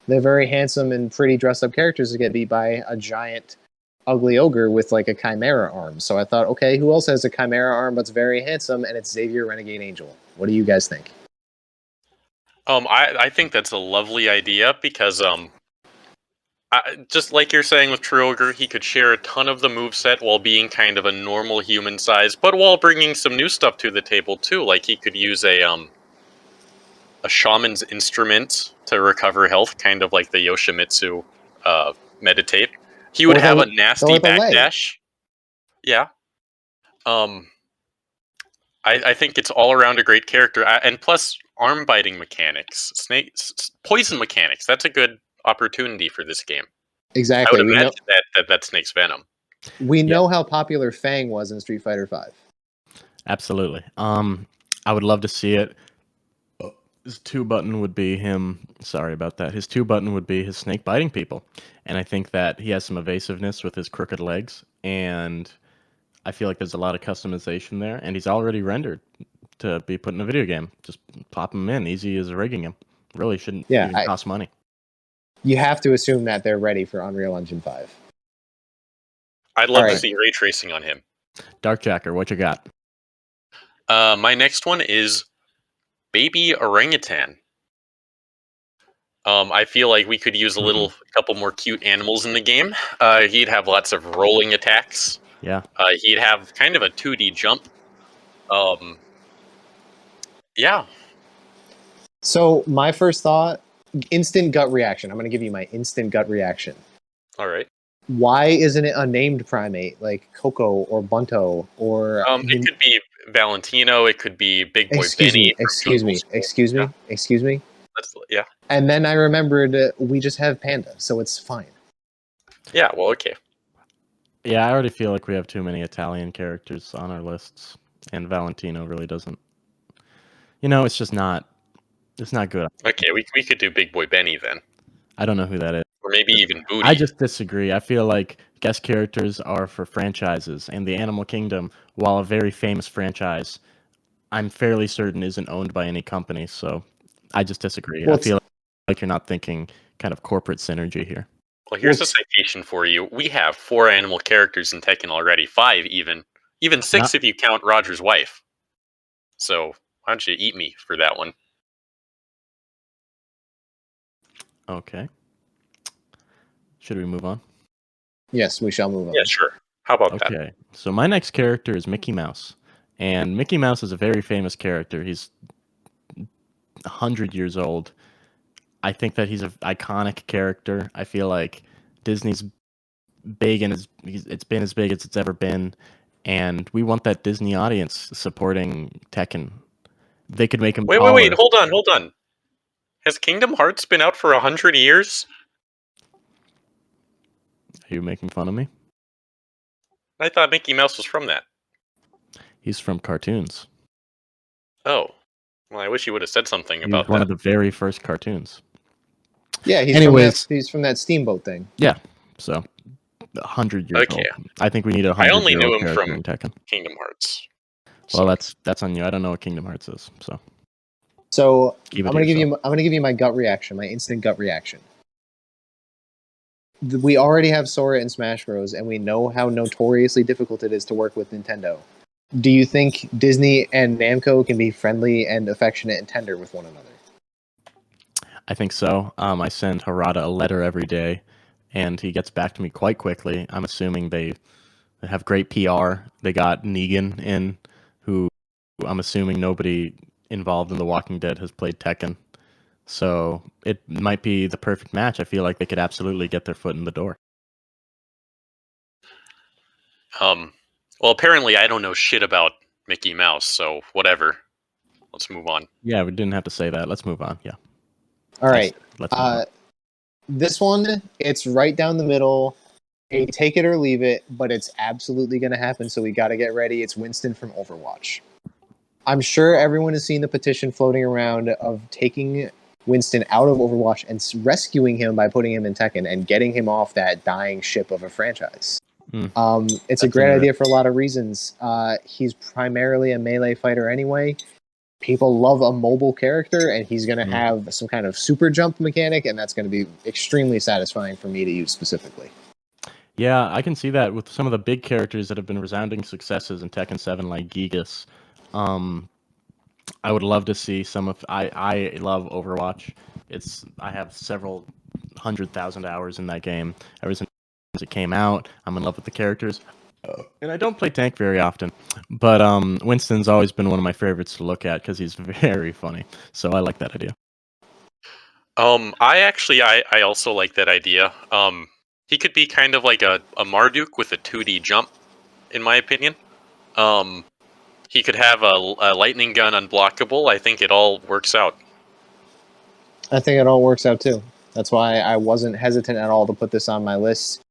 the very handsome and pretty dressed up characters to get beat by a giant ugly ogre with like a chimera arm. So I thought, okay, who else has a chimera arm but's very handsome? And it's Xavier Renegade Angel. What do you guys think? I think that's a lovely idea because just like you're saying with True Ogre, he could share a ton of the moveset while being kind of a normal human size, but while bringing some new stuff to the table too. Like he could use a shaman's instrument to recover health, kind of like the Yoshimitsu meditate. He would have a nasty backdash. Yeah. I think it's all around a great character, and plus arm biting mechanics, poison mechanics. That's a good opportunity for this game. Exactly. I would imagine that snake's venom. We know how popular Fang was in Street Fighter V. Absolutely. I would love to see it. His 2 button would be him. Sorry about that. His 2 button would be his snake biting people, and I think that he has some evasiveness with his crooked legs, and I feel like there's a lot of customization there, and he's already rendered to be put in a video game. Just pop him in, easy as rigging him. Really shouldn't even cost money. You have to assume that they're ready for Unreal Engine 5. I'd love to see ray tracing on him. DarkJacker, what you got? My next one is Baby Orangutan. I feel like we could use a couple more cute animals in the game. He'd have lots of rolling attacks. Yeah. He'd have kind of a 2D jump. Yeah. So my first thought, instant gut reaction. I'm going to give you my instant gut reaction. All right. Why isn't it a named primate like Coco or Bunto or? It could be Valentino. It could be Big Boy Benny. Excuse me. Yeah. And then I remembered we just have Panda, so it's fine. Yeah. Well, okay. Yeah, I already feel like we have too many Italian characters on our lists, and Valentino really doesn't. It's just not. It's not good. Okay, we could do Big Boy Benny then. I don't know who that is. Or maybe even Booty. I just disagree. I feel like guest characters are for franchises, and the Animal Kingdom, while a very famous franchise, I'm fairly certain isn't owned by any company, so I just disagree. I feel like you're not thinking kind of corporate synergy here. Well, here's a citation for you. We have 4 animal characters in Tekken already, 5 even 6 if you count Roger's wife. So why don't you eat me for that one? Okay. Should we move on? Yes, we shall move on. Yeah, sure. How about that? Okay. So my next character is Mickey Mouse. And Mickey Mouse is a very famous character. He's 100 years old. I think that he's an iconic character. I feel like Disney's big and it's been as big as it's ever been. And we want that Disney audience supporting Tekken. They could make him Wait, hold on. Has Kingdom Hearts been out for 100 years? Are you making fun of me? I thought Mickey Mouse was from that. He's from cartoons. Oh. Well, I wish you would have said something about that. One of the very first cartoons. Yeah, he's from that Steamboat thing. Yeah, so 100 years old. I think we need 100 I only knew him character from in Tekken. Kingdom Hearts. Well, that's on you. I don't know what Kingdom Hearts is, so. So I'm gonna give you my gut reaction, my instant gut reaction. we already have Sora in Smash Bros, and we know how notoriously difficult it is to work with Nintendo. Do you think Disney and Namco can be friendly and affectionate and tender with one another? I think so. I send Harada a letter every day, and he gets back to me quite quickly. I'm assuming they have great PR. They got Negan in, who I'm assuming nobody involved in The Walking Dead has played Tekken. So it might be the perfect match. I feel like they could absolutely get their foot in the door. Well, apparently I don't know shit about Mickey Mouse, so whatever. Let's move on. Yeah, we didn't have to say that. Let's move on. Yeah. All right. Let's move on. This one, it's right down the middle. A take it or leave it, but it's absolutely going to happen, so we got to get ready. It's Winston from Overwatch. I'm sure everyone has seen the petition floating around of taking Winston out of Overwatch and rescuing him by putting him in Tekken and getting him off that dying ship of a franchise. It's a great idea for a lot of reasons. He's primarily a melee fighter anyway. People love a mobile character, and he's going to have some kind of super jump mechanic, and that's going to be extremely satisfying for me to use specifically. Yeah, I can see that with some of the big characters that have been resounding successes in Tekken 7, like Gigas. I would love to see some of. I love Overwatch. I have several 100,000 hours in that game ever since it came out. I'm in love with the characters, and I don't play tank very often. But Winston's always been one of my favorites to look at because he's very funny. So I like that idea. I also like that idea. He could be kind of like a Marduk with a 2D jump, in my opinion. He could have a lightning gun unblockable. I think it all works out. I think it all works out too. That's why I wasn't hesitant at all to put this on my list,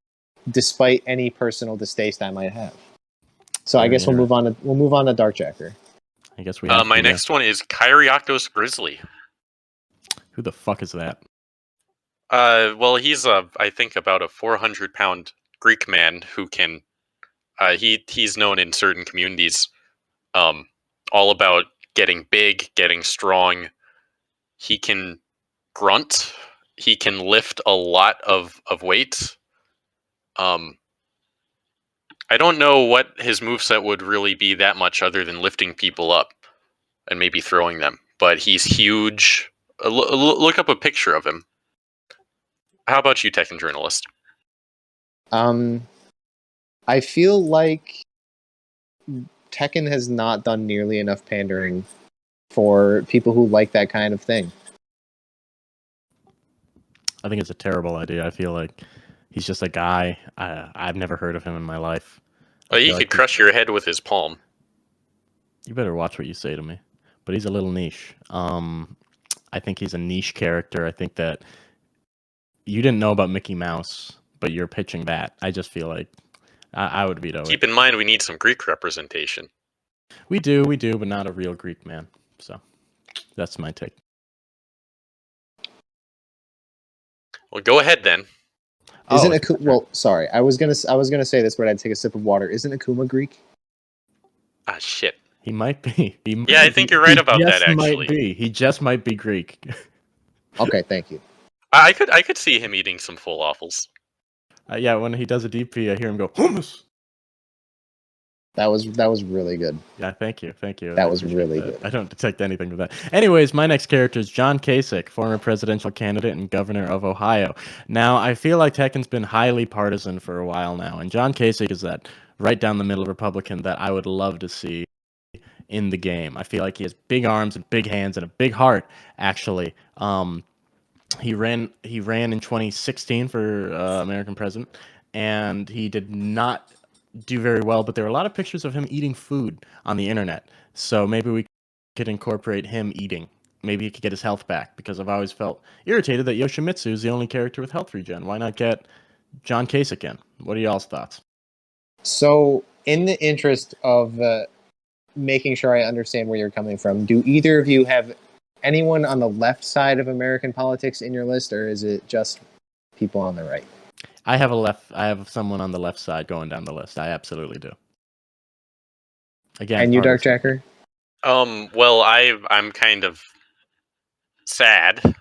despite any personal distaste I might have. So I guess we'll move on to DarkJacker. I guess we. My next one is Kyriakos Grizzly. Who the fuck is that? Well, he's I think about a 400-pound Greek man who can. He's known in certain communities, all about getting big, getting strong. He can grunt. He can lift a lot of weight. I don't know what his moveset would really be that much other than lifting people up and maybe throwing them. But he's huge. Look up a picture of him. How about you, Tekken Journalist? I feel like Tekken has not done nearly enough pandering for people who like that kind of thing. I think it's a terrible idea. I feel like he's just a guy. I've never heard of him in my life. Well, he could crush your head with his palm. You better watch what you say to me. But he's a little niche. I think he's a niche character. I think that you didn't know about Mickey Mouse, but you're pitching that. I just feel like I would veto it. Keep in mind, we need some Greek representation. We do, but not a real Greek man. So that's my take. Well, go ahead then. Well, sorry. I was gonna say this, but I'd take a sip of water. Isn't Akuma Greek? Ah, shit. He might be. Yeah, I think you're right about that. Actually, might be. He just might be Greek. Okay, thank you. I could see him eating some full waffles. Yeah, when he does a DP, I hear him go hummus. That was really good. Yeah, thank you. That was really good. I don't detect anything with that. Anyways, my next character is John Kasich, former presidential candidate and governor of Ohio. Now, I feel like Tekken's been highly partisan for a while now, and John Kasich is that right down the middle Republican that I would love to see in the game. I feel like he has big arms and big hands and a big heart, actually. He ran in 2016 for American president, and he did not do very well, but there are a lot of pictures of him eating food on the internet. So maybe we could incorporate him eating. Maybe he could get his health back, because I've always felt irritated that Yoshimitsu is the only character with health regen. Why not get John Kasich in? What are y'all's thoughts? So, in the interest of making sure I understand where you're coming from, do either of you have anyone on the left side of American politics in your list, or is it just people on the right? I have someone on the left side going down the list. I absolutely do. Again, and you, DarkJacker? Well, I'm kind of sad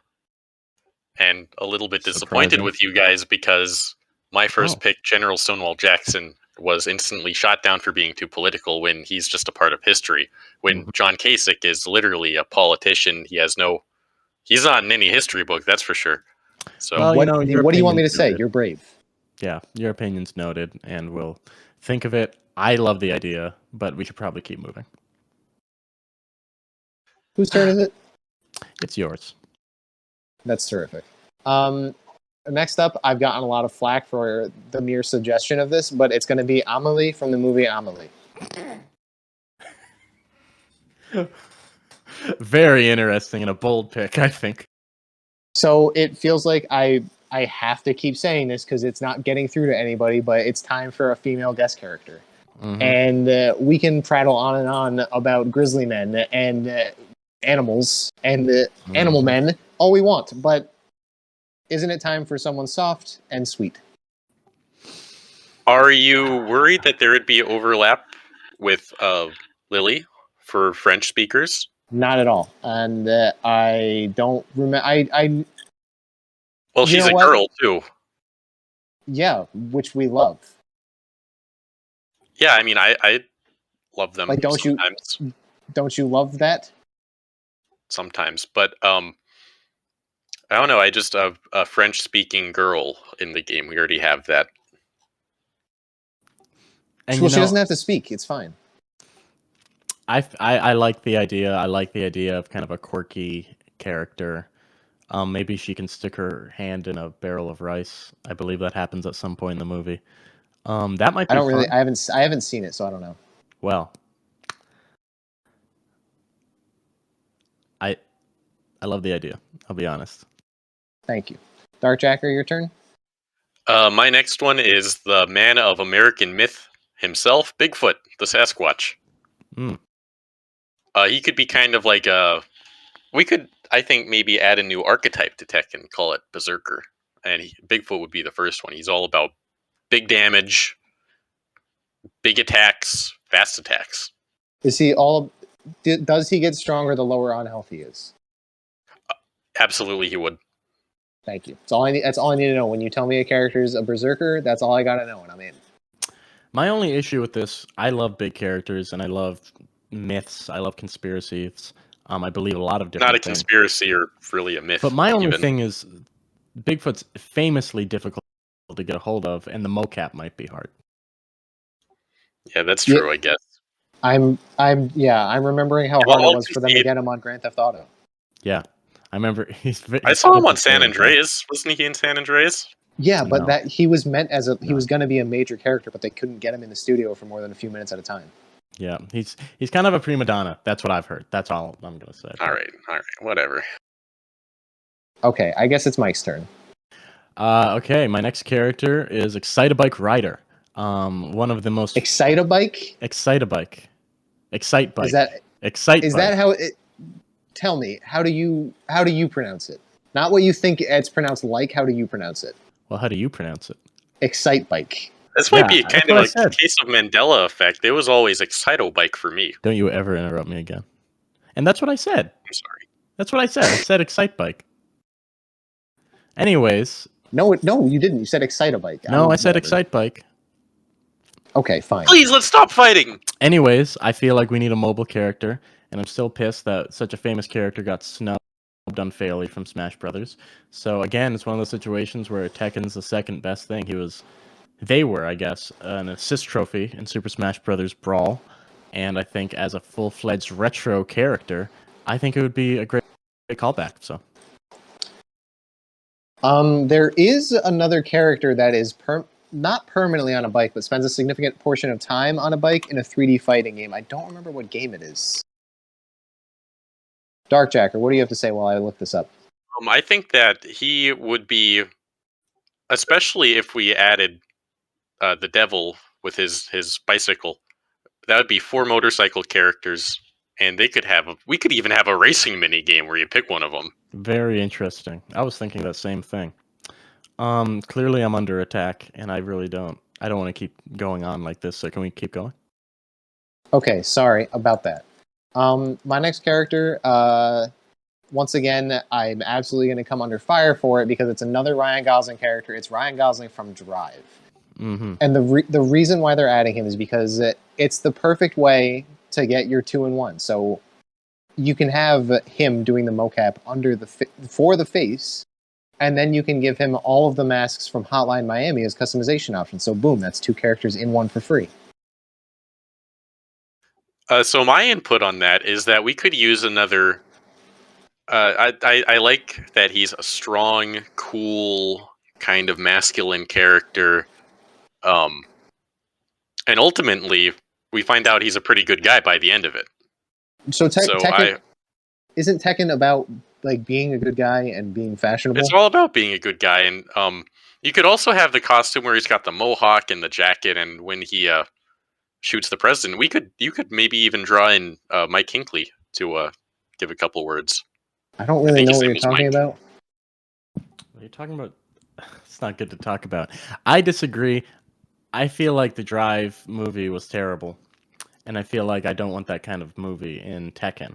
and a little bit disappointed with you guys, because my first pick, General Stonewall Jackson, was instantly shot down for being too political when he's just a part of history. When John Kasich is literally a politician, he's not in any history book, that's for sure. So, well, what do you want me to say? noted. You're brave. Yeah, your opinion's noted, and we'll think of it. I love the idea, but we should probably keep moving. Whose turn is it? It's yours. That's terrific. Next up, I've gotten a lot of flack for the mere suggestion of this, but it's going to be Amelie from the movie Amelie. Very interesting and a bold pick, I think. So it feels like I have to keep saying this because it's not getting through to anybody, but it's time for a female guest character. And we can prattle on and on about grizzly men and animals and animal men all we want, but isn't it time for someone soft and sweet? are you worried that there would be overlap with Lily for French speakers? Not at all. And I don't remember. Well, she's a girl too. Yeah, which we love. Yeah, I mean, I love them. Like, don't you love that? Sometimes, but I don't know. I just a French-speaking girl in the game. We already have that. And well, she doesn't have to speak. It's fine. I like the idea. I like the idea of kind of a quirky character. Maybe she can stick her hand in a barrel of rice. I believe that happens at some point in the movie. That might be fun. I haven't seen it, so I don't know. Well, I love the idea. I'll be honest. Thank you. DarkJacker, your turn. My next one is the man of American myth himself, Bigfoot, the Sasquatch. He could be kind of like we could, I think, maybe add a new archetype to Tekken and call it Berserker. And Bigfoot would be the first one. He's all about big damage, big attacks, fast attacks. Does he get stronger the lower on health he is? Absolutely, he would. Thank you. That's all I need to know. When you tell me a character is a berserker, that's all I gotta know, and I'm in. My only issue with this, I love big characters, and I love myths. I love conspiracies. I believe a lot of different things. Not a conspiracy or really a myth. But my only thing is, Bigfoot's famously difficult to get a hold of, and the mocap might be hard. Yeah, that's true, I guess. I'm remembering how hard it was for them to get him on Grand Theft Auto. Yeah. I remember I saw him on San Andreas. Wasn't he in San Andreas? Yeah, but he was meant as he was going to be a major character, but they couldn't get him in the studio for more than a few minutes at a time. Yeah, he's kind of a prima donna. That's what I've heard. That's all I'm going to say. All right, whatever. Okay, I guess it's Mike's turn. Okay, my next character is Excitebike Rider. One of the most Excitebike. Excitebike. Excitebike. Is that Excitebike? Is that how it? Tell me, how do you pronounce it? Not what you think it's pronounced like. How do you pronounce it? Well, how do you pronounce it? Excitebike. This might be kind of like the case of Mandela effect. It was always Excitebike for me. Don't you ever interrupt me again. And that's what I said. I'm sorry. That's what I said. I said Excitebike. Anyways. No, you didn't. You said Excitebike. No, I said Excitebike. Okay, fine. Please, let's stop fighting! Anyways, I feel like we need a mobile character, and I'm still pissed that such a famous character got snubbed unfairly from Smash Brothers. So again, it's one of those situations where Tekken's the second best thing. They were, I guess, an assist trophy in Super Smash Brothers Brawl, and I think as a full-fledged retro character, I think it would be a great callback. So, there is another character that is not permanently on a bike, but spends a significant portion of time on a bike in a 3D fighting game. I don't remember what game it is. DarkJacker, what do you have to say while I look this up? I think that he would be, especially if we added the devil with his bicycle, that would be 4 motorcycle characters, and we could even have a racing mini game where you pick one of them. Very interesting. I was thinking that same thing. Clearly I'm under attack, and I don't want to keep going on like this, so can we keep going? Okay, sorry about that. My next character once again, I'm absolutely going to come under fire for it because it's another Ryan Gosling character. It's Ryan Gosling from Drive. Mm-hmm. And the reason why they're adding him is because it's the perfect way to get your 2-in-1. So you can have him doing the mocap under for the face, and then you can give him all of the masks from Hotline Miami as customization options. So boom, that's 2 characters in one for free. So my input on that is that we could use another. I like that he's a strong, cool, kind of masculine character. And ultimately, we find out he's a pretty good guy by the end of it. So So Tekken isn't Tekken about like being a good guy and being fashionable? It's all about being a good guy, and you could also have the costume where he's got the mohawk and the jacket, and when he shoots the president, you could maybe even draw in Mike Hinckley to give a couple words. I don't I really think know his what name you're was talking Mike. about. What are you talking about? It's not good to talk about. I disagree. I feel like the Drive movie was terrible, and I feel like I don't want that kind of movie in Tekken.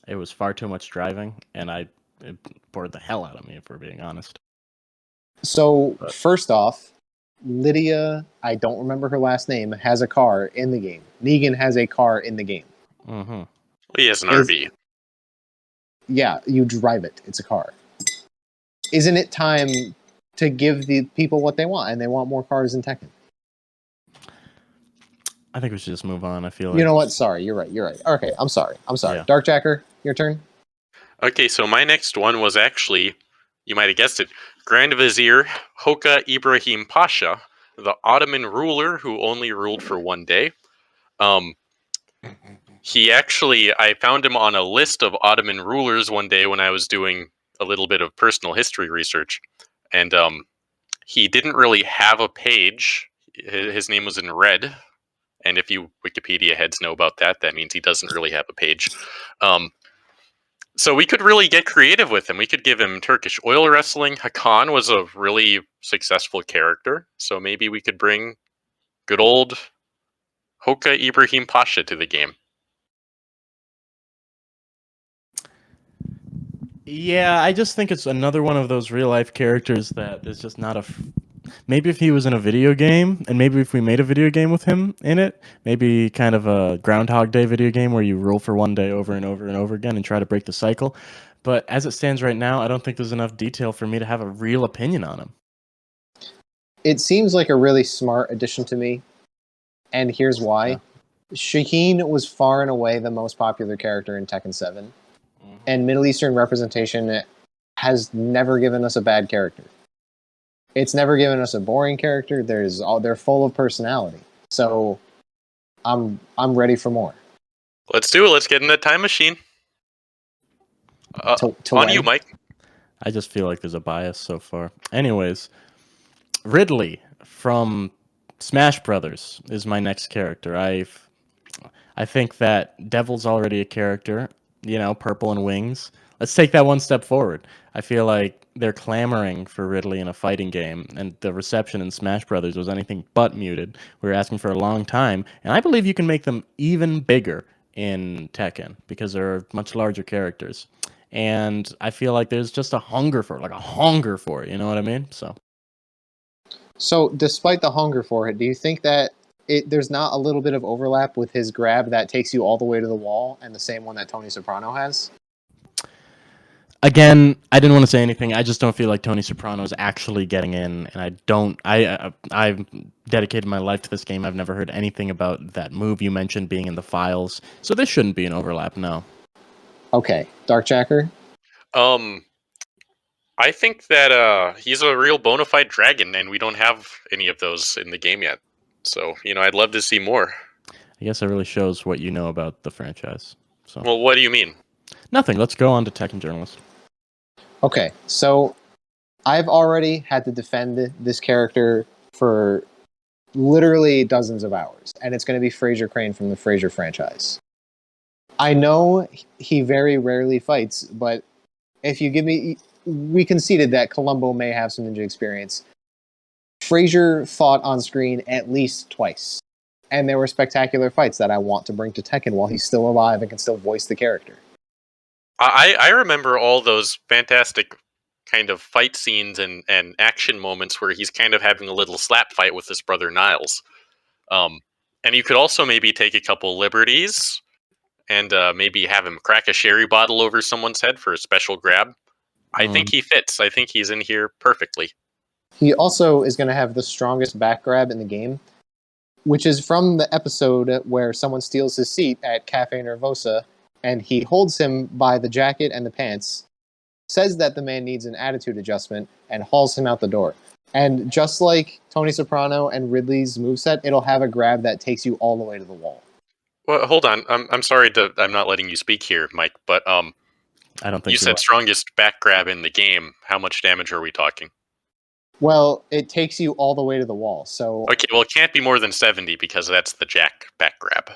It was far too much driving, and it bored the hell out of me, if we're being honest. So first off, Lydia, I don't remember her last name, has a car in the game. Negan has a car in the game. Mm-hmm. Well, he has an RV. Yeah, you drive it. It's a car. Isn't it time to give the people what they want, and they want more cars in Tekken? I think we should just move on. I feel like... You know what? Sorry, you're right. Okay, I'm sorry. Yeah. DarkJacker, your turn. Okay, so my next one was actually, you might have guessed it, Grand Vizier Hoka Ibrahim Pasha, the Ottoman ruler who only ruled for one day. I found him on a list of Ottoman rulers one day when I was doing a little bit of personal history research, and he didn't really have a page. His name was in red, and if you Wikipedia heads know about that, that means he doesn't really have a page. So we could really get creative with him. We could give him Turkish oil wrestling. Hakan was a really successful character, so maybe we could bring good old Hoka Ibrahim Pasha to the game. Yeah, I just think it's another one of those real life characters that is just not maybe if he was in a video game, and maybe if we made a video game with him in it, maybe kind of a Groundhog Day video game where you rule for one day over and over and over again and try to break the cycle. But as it stands right now, I don't think there's enough detail for me to have a real opinion on him. It seems like a really smart addition to me, and here's why. Yeah. Shaheen was far and away the most popular character in Tekken 7, and Middle Eastern representation has never given us a bad character. It's never given us a boring character. They're full of personality. So I'm ready for more. Let's do it. Let's get in that time machine. To on win. you, Mike. I just feel like there's a bias so far. Anyways, Ridley from Smash Brothers is my next character. I think that Devil's already a character, purple and wings. Let's take that one step forward. I feel like they're clamoring for Ridley in a fighting game, and the reception in Smash Brothers was anything but muted. We were asking for a long time, and I believe you can make them even bigger in Tekken because they're much larger characters. And I feel like there's just a hunger for it, you know what I mean? So despite the hunger for it, do you think that there's not a little bit of overlap with his grab that takes you all the way to the wall and the same one that Tony Soprano has? Again, I didn't want to say anything. I just don't feel like Tony Soprano is actually getting in, and I've dedicated my life to this game. I've never heard anything about that move you mentioned being in the files, so this shouldn't be an overlap, no. Okay, DarkJacker? I think that he's a real bona fide dragon, and we don't have any of those in the game yet. So, I'd love to see more. I guess it really shows what you know about the franchise. So. Well, what do you mean? Nothing. Let's go on to Tekken Journalist. Okay, so I've already had to defend this character for literally dozens of hours, and it's going to be Fraser Crane from the Fraser franchise. I know he very rarely fights, but if you give me... We conceded that Columbo may have some ninja experience. Fraser fought on screen at least twice, and there were spectacular fights that I want to bring to Tekken while he's still alive and can still voice the character. I remember all those fantastic kind of fight scenes and action moments where he's kind of having a little slap fight with his brother Niles. And you could also maybe take a couple liberties and maybe have him crack a sherry bottle over someone's head for a special grab. I think he fits. I think he's in here perfectly. He also is going to have the strongest back grab in the game, which is from the episode where someone steals his seat at Cafe Nervosa, and he holds him by the jacket and the pants, says that the man needs an attitude adjustment, and hauls him out the door. And just like Tony Soprano and Ridley's moveset, it'll have a grab that takes you all the way to the wall. Well, hold on. I'm sorry I'm not letting you speak here, Mike, but I don't think you said strongest back grab in the game. How much damage are we talking? Well, it takes you all the way to the wall. So okay, well, it can't be more than 70 because that's the Jack back grab.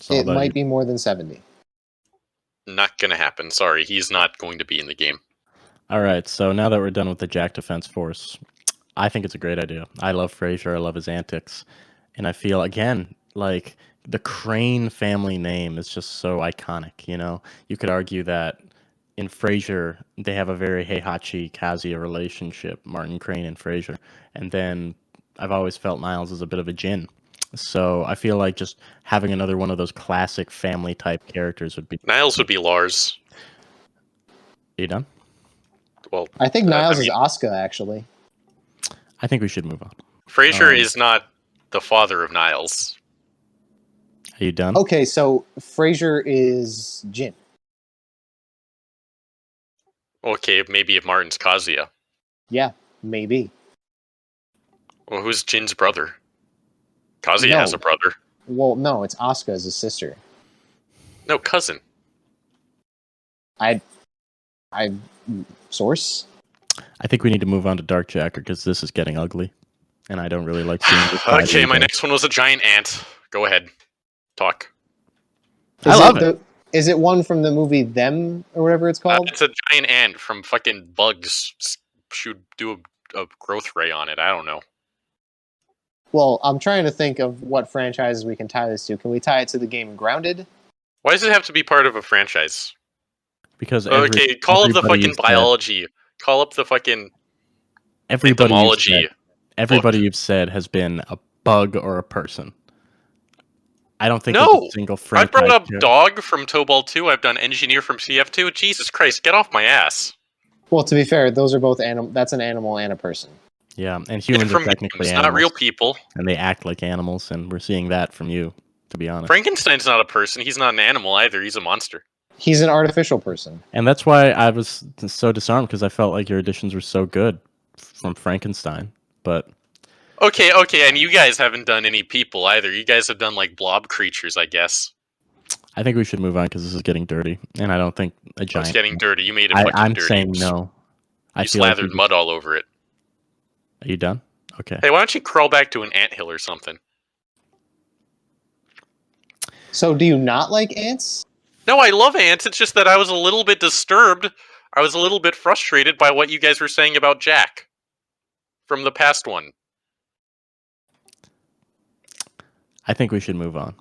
It might be more than 70. Not gonna happen. Sorry, he's not going to be in the game. All right, so now that we're done with the Jack Defense Force, I think it's a great idea. I love Frazier. I love his antics. And I feel, again, like the Crane family name is just so iconic, you know? You could argue that in Frasier, they have a very Heihachi Kazuya relationship, Martin Crane and Frasier. And then I've always felt Niles is a bit of a Jin. So I feel like just having another one of those classic family type characters would be... Niles would be Lars. Are you done? Well, I think Niles is Asuka, actually. I think we should move on. Frasier is not the father of Niles. Are you done? Okay, so Frasier is Jin. Okay, maybe if Martin's Kazuya. Yeah, maybe. Well, who's Jin's brother? Kazuya has a brother. Well, no, it's Asuka's his sister. No, cousin. I source? I think we need to move on to DarkJacker because this is getting ugly, and I don't really like seeing this. Okay, my next one was a giant ant. Go ahead, talk. I love it. Is it one from the movie Them or whatever it's called? It's a giant ant from fucking Bugs. Should do a growth ray on it. I don't know. Well, I'm trying to think of what franchises we can tie this to. Can we tie it to the game Grounded? Why does it have to be part of a franchise? Because call up the fucking biology. Call up the fucking entomology. Everybody you've said has been a bug or a person. I don't think no. A single franchise. I brought up Dog from Tobal 2. I've done Engineer from CF2. Jesus Christ, get off my ass. Well, to be fair, those are both that's an animal and a person. Yeah, and humans are technically animals. Not real people. And they act like animals, and we're seeing that from you, to be honest. Frankenstein's not a person. He's not an animal either. He's a monster. He's an artificial person. And that's why I was so disarmed, because I felt like your additions were so good from Frankenstein. But okay, and you guys haven't done any people either. You guys have done like blob creatures, I guess. I think we should move on because this is getting dirty, and I don't think a giant... It's getting dirty. You made it fucking dirty. I'm saying no. You slathered mud all over it. Are you done? Okay. Hey, why don't you crawl back to an anthill or something? So, do you not like ants? No, I love ants. It's just that I was a little bit disturbed. I was a little bit frustrated by what you guys were saying about Jack from the past one. I think we should move on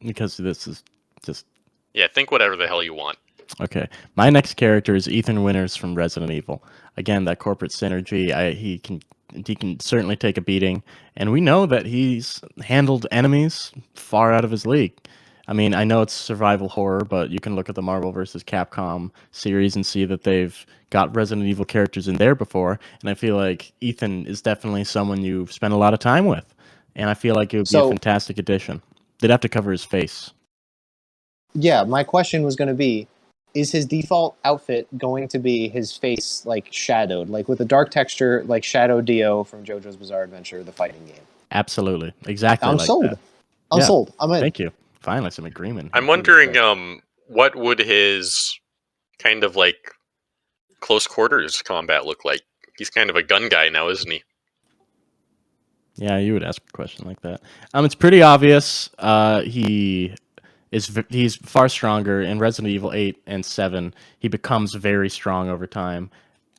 because this is just... Yeah, think whatever the hell you want. Okay. My next character is Ethan Winters from Resident Evil. Again, that corporate synergy, he can certainly take a beating, and we know that he's handled enemies far out of his league. I mean, I know it's survival horror, but you can look at the Marvel vs. Capcom series and see that they've got Resident Evil characters in there before, and I feel like Ethan is definitely someone you've spent a lot of time with, and I feel like it would be a fantastic addition. They'd have to cover his face. Yeah, my question was going to be, is his default outfit going to be his face, like, shadowed? Like, with a dark texture, like Shadow Dio from JoJo's Bizarre Adventure, the fighting game? Absolutely. Exactly. I'm sold. That. I'm sold. I'm in. Thank you. Finally, some agreement. I'm wondering, what would his kind of, like, close quarters combat look like? He's kind of a gun guy now, isn't he? Yeah, you would ask a question like that. It's pretty obvious. He's far stronger in Resident Evil 8 and 7. He becomes very strong over time.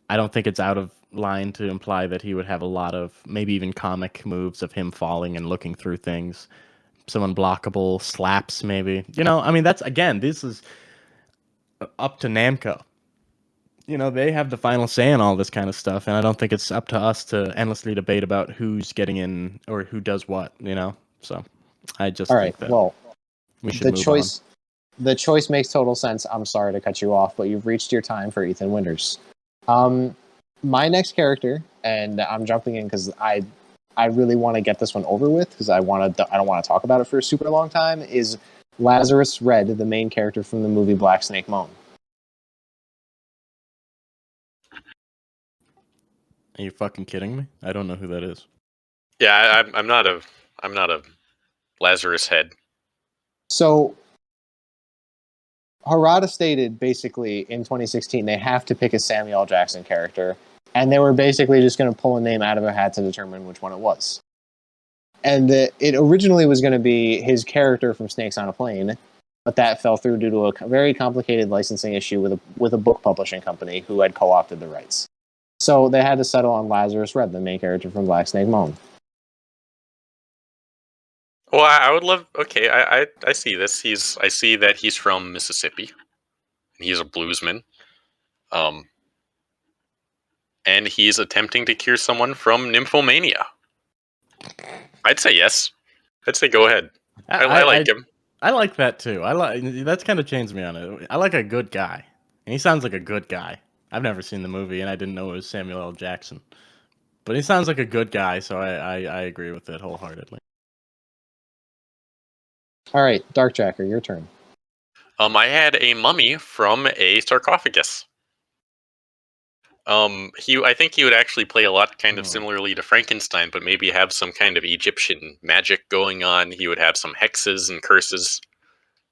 I don't think it's out of line to imply that he would have a lot of maybe even comic moves of him falling and looking through things. Some unblockable slaps, maybe. You know, I mean, that's, again, this is... up to Namco. You know, they have the final say in all this kind of stuff, and I don't think it's up to us to endlessly debate about who's getting in or who does what, you know? So I just All right. think that Well, we should the move on. choice makes total sense. I'm sorry to cut you off, but you've reached your time for Ethan Winters. My next character, and I'm jumping in because I really want to get this one over with because I don't want to talk about it for a super long time, is Lazarus Red, the main character from the movie Black Snake Moan. Are you fucking kidding me? I don't know who that is. Yeah, I'm not a Lazarus head. So Harada stated basically in 2016 they have to pick a Samuel L. Jackson character, and they were basically just going to pull a name out of a hat to determine which one it was. And it originally was going to be his character from Snakes on a Plane, but that fell through due to a very complicated licensing issue with a book publishing company who had co-opted the rights. So they had to settle on Lazarus Red, the main character from Black Snake Moan. Well, I would love. Okay, I see this. I see that he's from Mississippi. He's a bluesman. And he's attempting to cure someone from nymphomania. I'd say yes. I'd say go ahead. I like him. I like that too. That's kind of changed me on it. I like a good guy, and he sounds like a good guy. I've never seen the movie, and I didn't know it was Samuel L. Jackson, but he sounds like a good guy, so I agree with it wholeheartedly. All right, DarkJacker, your turn. I had a mummy from a sarcophagus. I think he would actually play a lot kind of similarly to Frankenstein, but maybe have some kind of Egyptian magic going on. He would have some hexes and curses.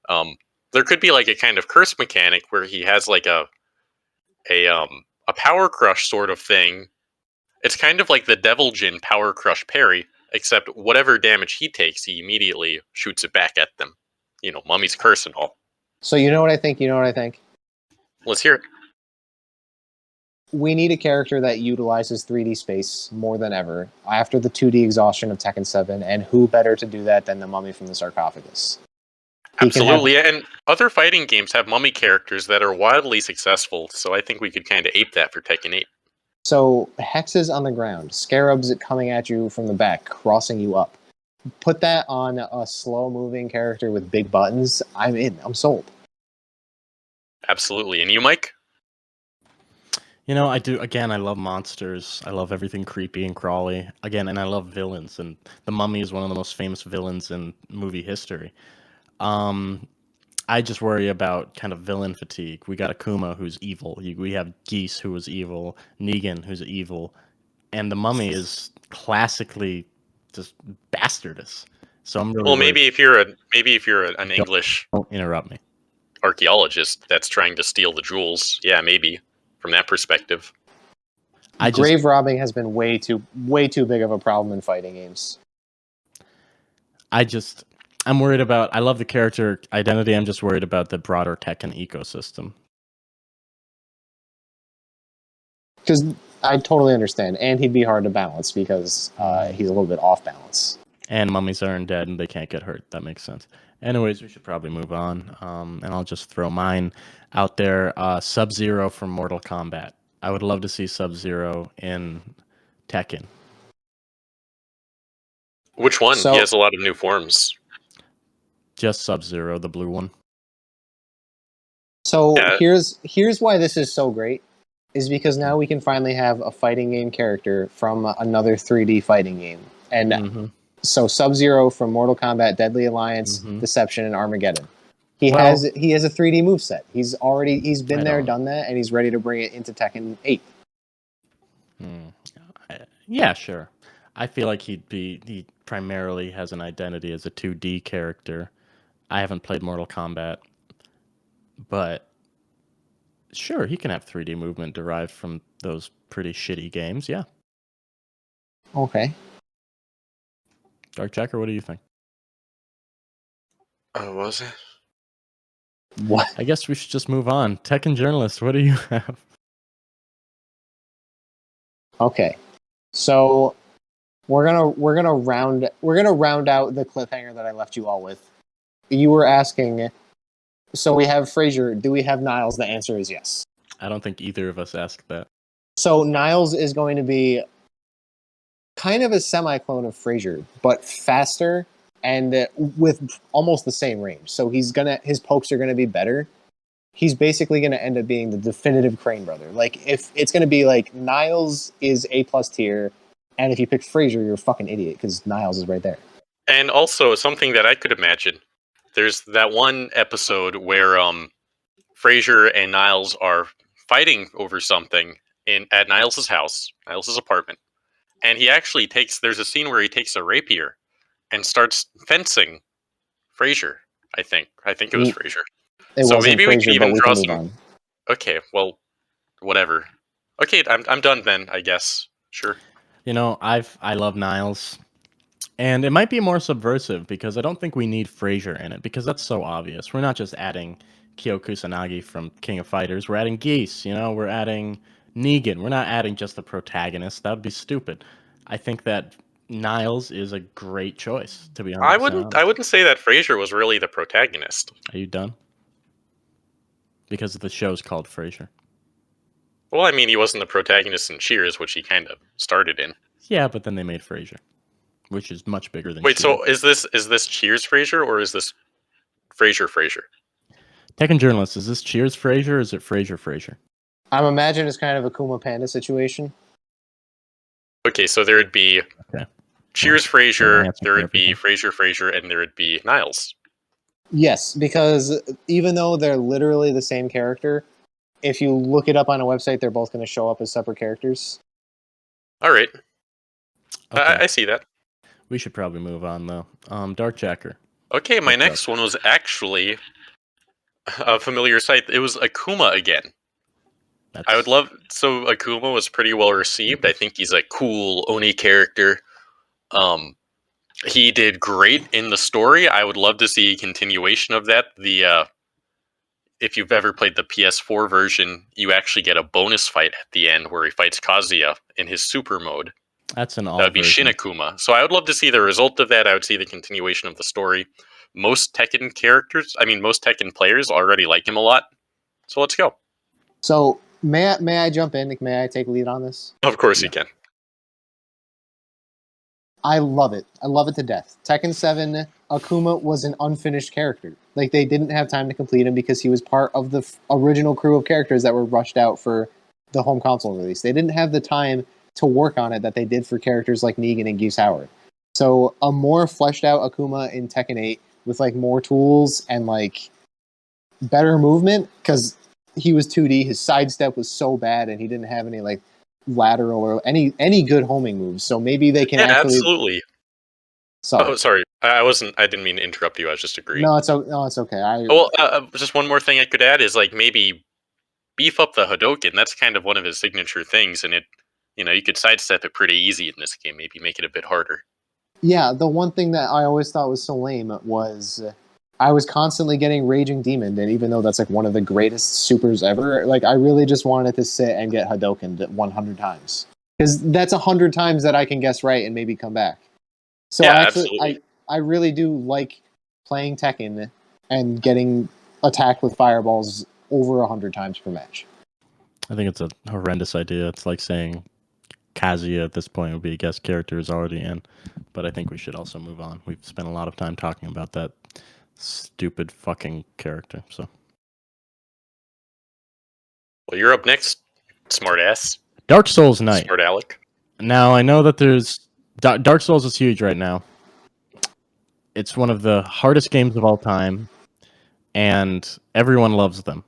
There could be like a kind of curse mechanic where he has like a power crush sort of thing. It's kind of like the Devil Jin power crush parry, except whatever damage he takes, he immediately shoots it back at them. You know, mummy's curse and all. So you know what I think? Let's hear it. We need a character that utilizes 3D space more than ever after the 2D exhaustion of Tekken 7, and who better to do that than the mummy from the sarcophagus? Absolutely, and other fighting games have mummy characters that are wildly successful, so I think we could kind of ape that for Tekken 8. So, hexes on the ground, scarabs coming at you from the back, crossing you up. Put that on a slow-moving character with big buttons, I'm in. I'm sold. Absolutely. And you, Mike? You know, I do. Again, I love monsters. I love everything creepy and crawly. Again, and I love villains. And the Mummy is one of the most famous villains in movie history. I just worry about kind of villain fatigue. We got Akuma, who's evil. We have Geese, who is evil. Negan, who's evil. And the Mummy is classically just bastardous. So I'm really maybe if you're an English don't interrupt me archaeologist that's trying to steal the jewels, yeah, maybe from that perspective. Grave robbing has been way too big of a problem in fighting games. I'm worried about. I love the character identity. I'm just worried about the broader Tekken ecosystem. Because I totally understand, and he'd be hard to balance because he's a little bit off balance. And mummies are undead and they can't get hurt. That makes sense. Anyways, we should probably move on. And I'll just throw mine out there. Sub-Zero from Mortal Kombat. I would love to see Sub-Zero in Tekken. Which one? He has a lot of new forms. Just Sub-Zero, the blue one. So here's why this is so great, is because now we can finally have a fighting game character from another 3D fighting game. And so Sub-Zero from Mortal Kombat, Deadly Alliance, Deception, and Armageddon. He has a 3D moveset. He's been there, done that, and he's ready to bring it into Tekken 8. Yeah, sure. I feel like he primarily has an identity as a 2D character. I haven't played Mortal Kombat, but sure, he can have 3D movement derived from those pretty shitty games, yeah. Okay. DarkJacker, what do you think? Oh, was it? What? I guess we should just move on. Tekken Journalist, what do you have? Okay. So we're gonna round out the cliffhanger that I left you all with. You were asking So we have Frazier. Do we have Niles? The answer is yes. I don't think either of us asked that. So Niles is going to be kind of a semi-clone of Frazier, but faster and with almost the same range. So his pokes are gonna be better. He's basically gonna end up being the definitive Crane brother. Like if it's gonna be like Niles is A+ tier, and if you pick Frazier, you're a fucking idiot because Niles is right there. And also something that I could imagine. There's that one episode where Frazier and Niles are fighting over something at Niles' house, Niles' apartment. And he actually there's a scene where he takes a rapier and starts fencing Frazier, I think. I think it was Frazier. It So wasn't maybe we could Frazier, even but we draw can move some. on. Okay, well, whatever. Okay, I'm done then, I guess. Sure. You know, I love Niles. And it might be more subversive because I don't think we need Frazier in it because that's so obvious. We're not just adding Kyo Kusanagi from King of Fighters. We're adding Geese, you know, we're adding Negan. We're not adding just the protagonist. That would be stupid. I think that Niles is a great choice, to be honest. I wouldn't say that Frazier was really the protagonist. Are you done? Because the show's called Frasier. Well, I mean, he wasn't the protagonist in Cheers, which he kind of started in. Yeah, but then they made Frasier, which is much bigger than Wait, Cheers. so is this Cheers Frasier or is this Frasier? Tekken Journalist, is this Cheers Frasier or is it Frasier? I'm imagining it's kind of a Kuma Panda situation. Okay, so there would be Cheers Frasier, there would be Frasier, and there would be Niles. Yes, because even though they're literally the same character, if you look it up on a website, they're both going to show up as separate characters. All right. Okay. I see that. We should probably move on, though. DarkJacker. Okay, my next one was actually a familiar sight. It was Akuma again. I would love... So Akuma was pretty well received. I think he's a cool Oni character. He did great in the story. I would love to see a continuation of that. If you've ever played the PS4 version, you actually get a bonus fight at the end where he fights Kazuya in his super mode. That's an all. That would be Shin Akuma. So I would love to see the result of that. I would see the continuation of the story. Most Tekken players already like him a lot. So let's go. So may I jump in? May I take lead on this? Of course you can. I love it. I love it to death. Tekken 7, Akuma was an unfinished character. Like, they didn't have time to complete him because he was part of the original crew of characters that were rushed out for the home console release. They didn't have the time to work on it that they did for characters like Negan and Geese Howard. So a more fleshed out Akuma in Tekken 8 with like more tools and like better movement, because he was 2D, his sidestep was so bad and he didn't have any like lateral or any good homing moves. So maybe they can absolutely. Sorry. Oh, sorry. I didn't mean to interrupt you. I was just agreeing. No, it's okay. Just one more thing I could add is like maybe beef up the Hadoken. That's kind of one of his signature things, and you could sidestep it pretty easy in this game. Maybe make it a bit harder. Yeah, the one thing that I always thought was so lame was I was constantly getting Raging Demon, and even though that's like one of the greatest supers ever, like I really just wanted to sit and get Hadoken 100 times. Because that's 100 times that I can guess right and maybe come back. So yeah, I really do like playing Tekken and getting attacked with fireballs over 100 times per match. I think it's a horrendous idea. It's like saying Kazuya at this point would be a guest character who's already in. But I think we should also move on. We've spent a lot of time talking about that stupid fucking character. So, well, you're up next, smartass. Dark Souls Knight. Smart Alec. Now I know that there's Dark Souls is huge right now. It's one of the hardest games of all time, and everyone loves them.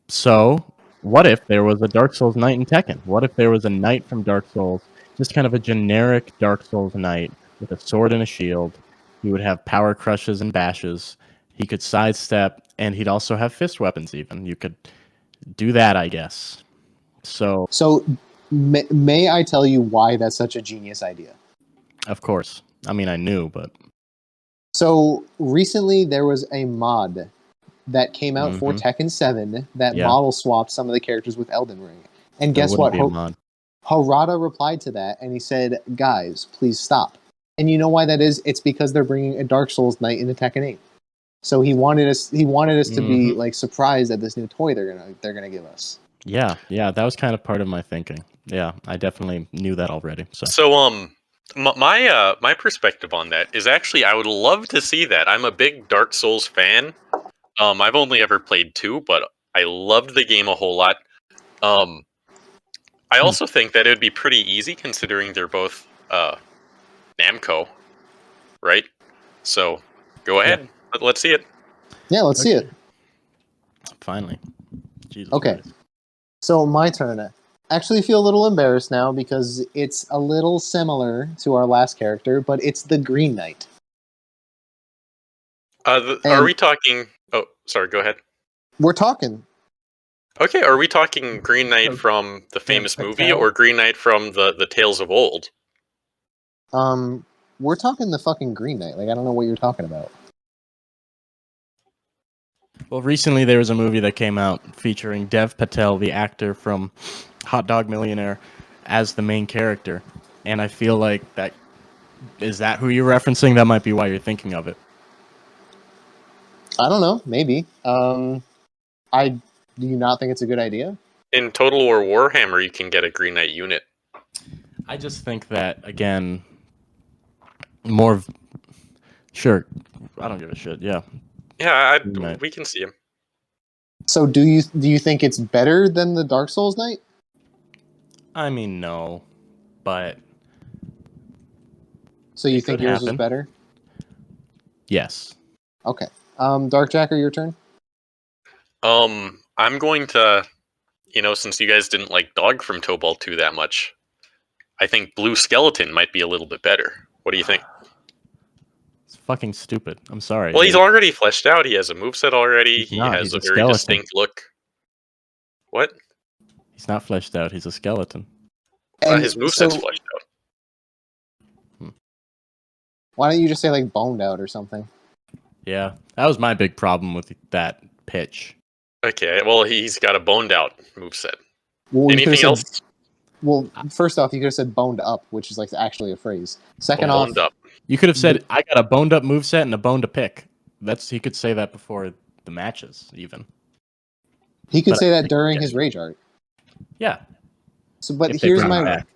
So, what if there was a Dark Souls Knight in Tekken? What if there was a knight from Dark Souls, just kind of a generic Dark Souls knight with a sword and a shield? He would have power crushes and bashes. He could sidestep, and he'd also have fist weapons even. You could do that, I guess. So may I tell you why that's such a genius idea? Of course. I mean, I knew, but... So, recently there was a mod that came out for Tekken 7 that model swapped some of the characters with Elden Ring. And guess what? Harada replied to that, and he said, guys, please stop. And you know why that is? It's because they're bringing a Dark Souls Knight into Tekken 8. So he wanted us to be Mhm. like surprised at this new toy they're gonna give us. Yeah, that was kind of part of my thinking. Yeah, I definitely knew that already. So So my perspective on that is actually I would love to see that. I'm a big Dark Souls fan. I've only ever played 2, but I loved the game a whole lot. I also think that it would be pretty easy considering they're both Namco, right? So go ahead. Let's see it. Yeah, let's see it. finally, Jesus Okay. Christ. So my turn. I actually feel a little embarrassed now because it's a little similar to our last character, but it's the Green Knight. Are And we talking? Oh, sorry. Go ahead. we're talking. Okay, are we talking Green Knight from the famous movie or Green Knight from the Tales of Old? We're talking the fucking Green Knight. Like, I don't know what you're talking about. Well, recently there was a movie that came out featuring Dev Patel, the actor from Hot Dog Millionaire, as the main character, and I feel like that is that who you're referencing. That might be why you're thinking of it. I don't know. Maybe. I do you not think it's a good idea? In Total War Warhammer, you can get a Green Knight unit. I just think that again, more of, sure. I don't give a shit. Yeah. Yeah, Green Knight. we can see him. So do you think it's better than the Dark Souls Knight? I mean, no, but So you it think could yours is happen. better? Yes. Okay. DarkJacker, your turn. I'm going to, since you guys didn't like Dog from Tobal 2 that much, I think Blue Skeleton might be a little bit better. What do you think? It's fucking stupid. I'm sorry. Well, he's already fleshed out. He has a moveset already. He's He not. has He's a a very skeleton. distinct look. What? He's not fleshed out. He's a skeleton. And His moveset's so fleshed out. why don't you just say like boned out or something? Yeah, that was my big problem with that pitch. Okay, well, he's got a boned out moveset. Well, Anything else? Well, first off, you could have said boned up, which is like actually a phrase. Second Oh, off, boned up. You could have said, "I got a boned up moveset and a bone to pick." He could say that before the matches, even. he could But say that during his rage art. Yeah. So, but If they bring him back.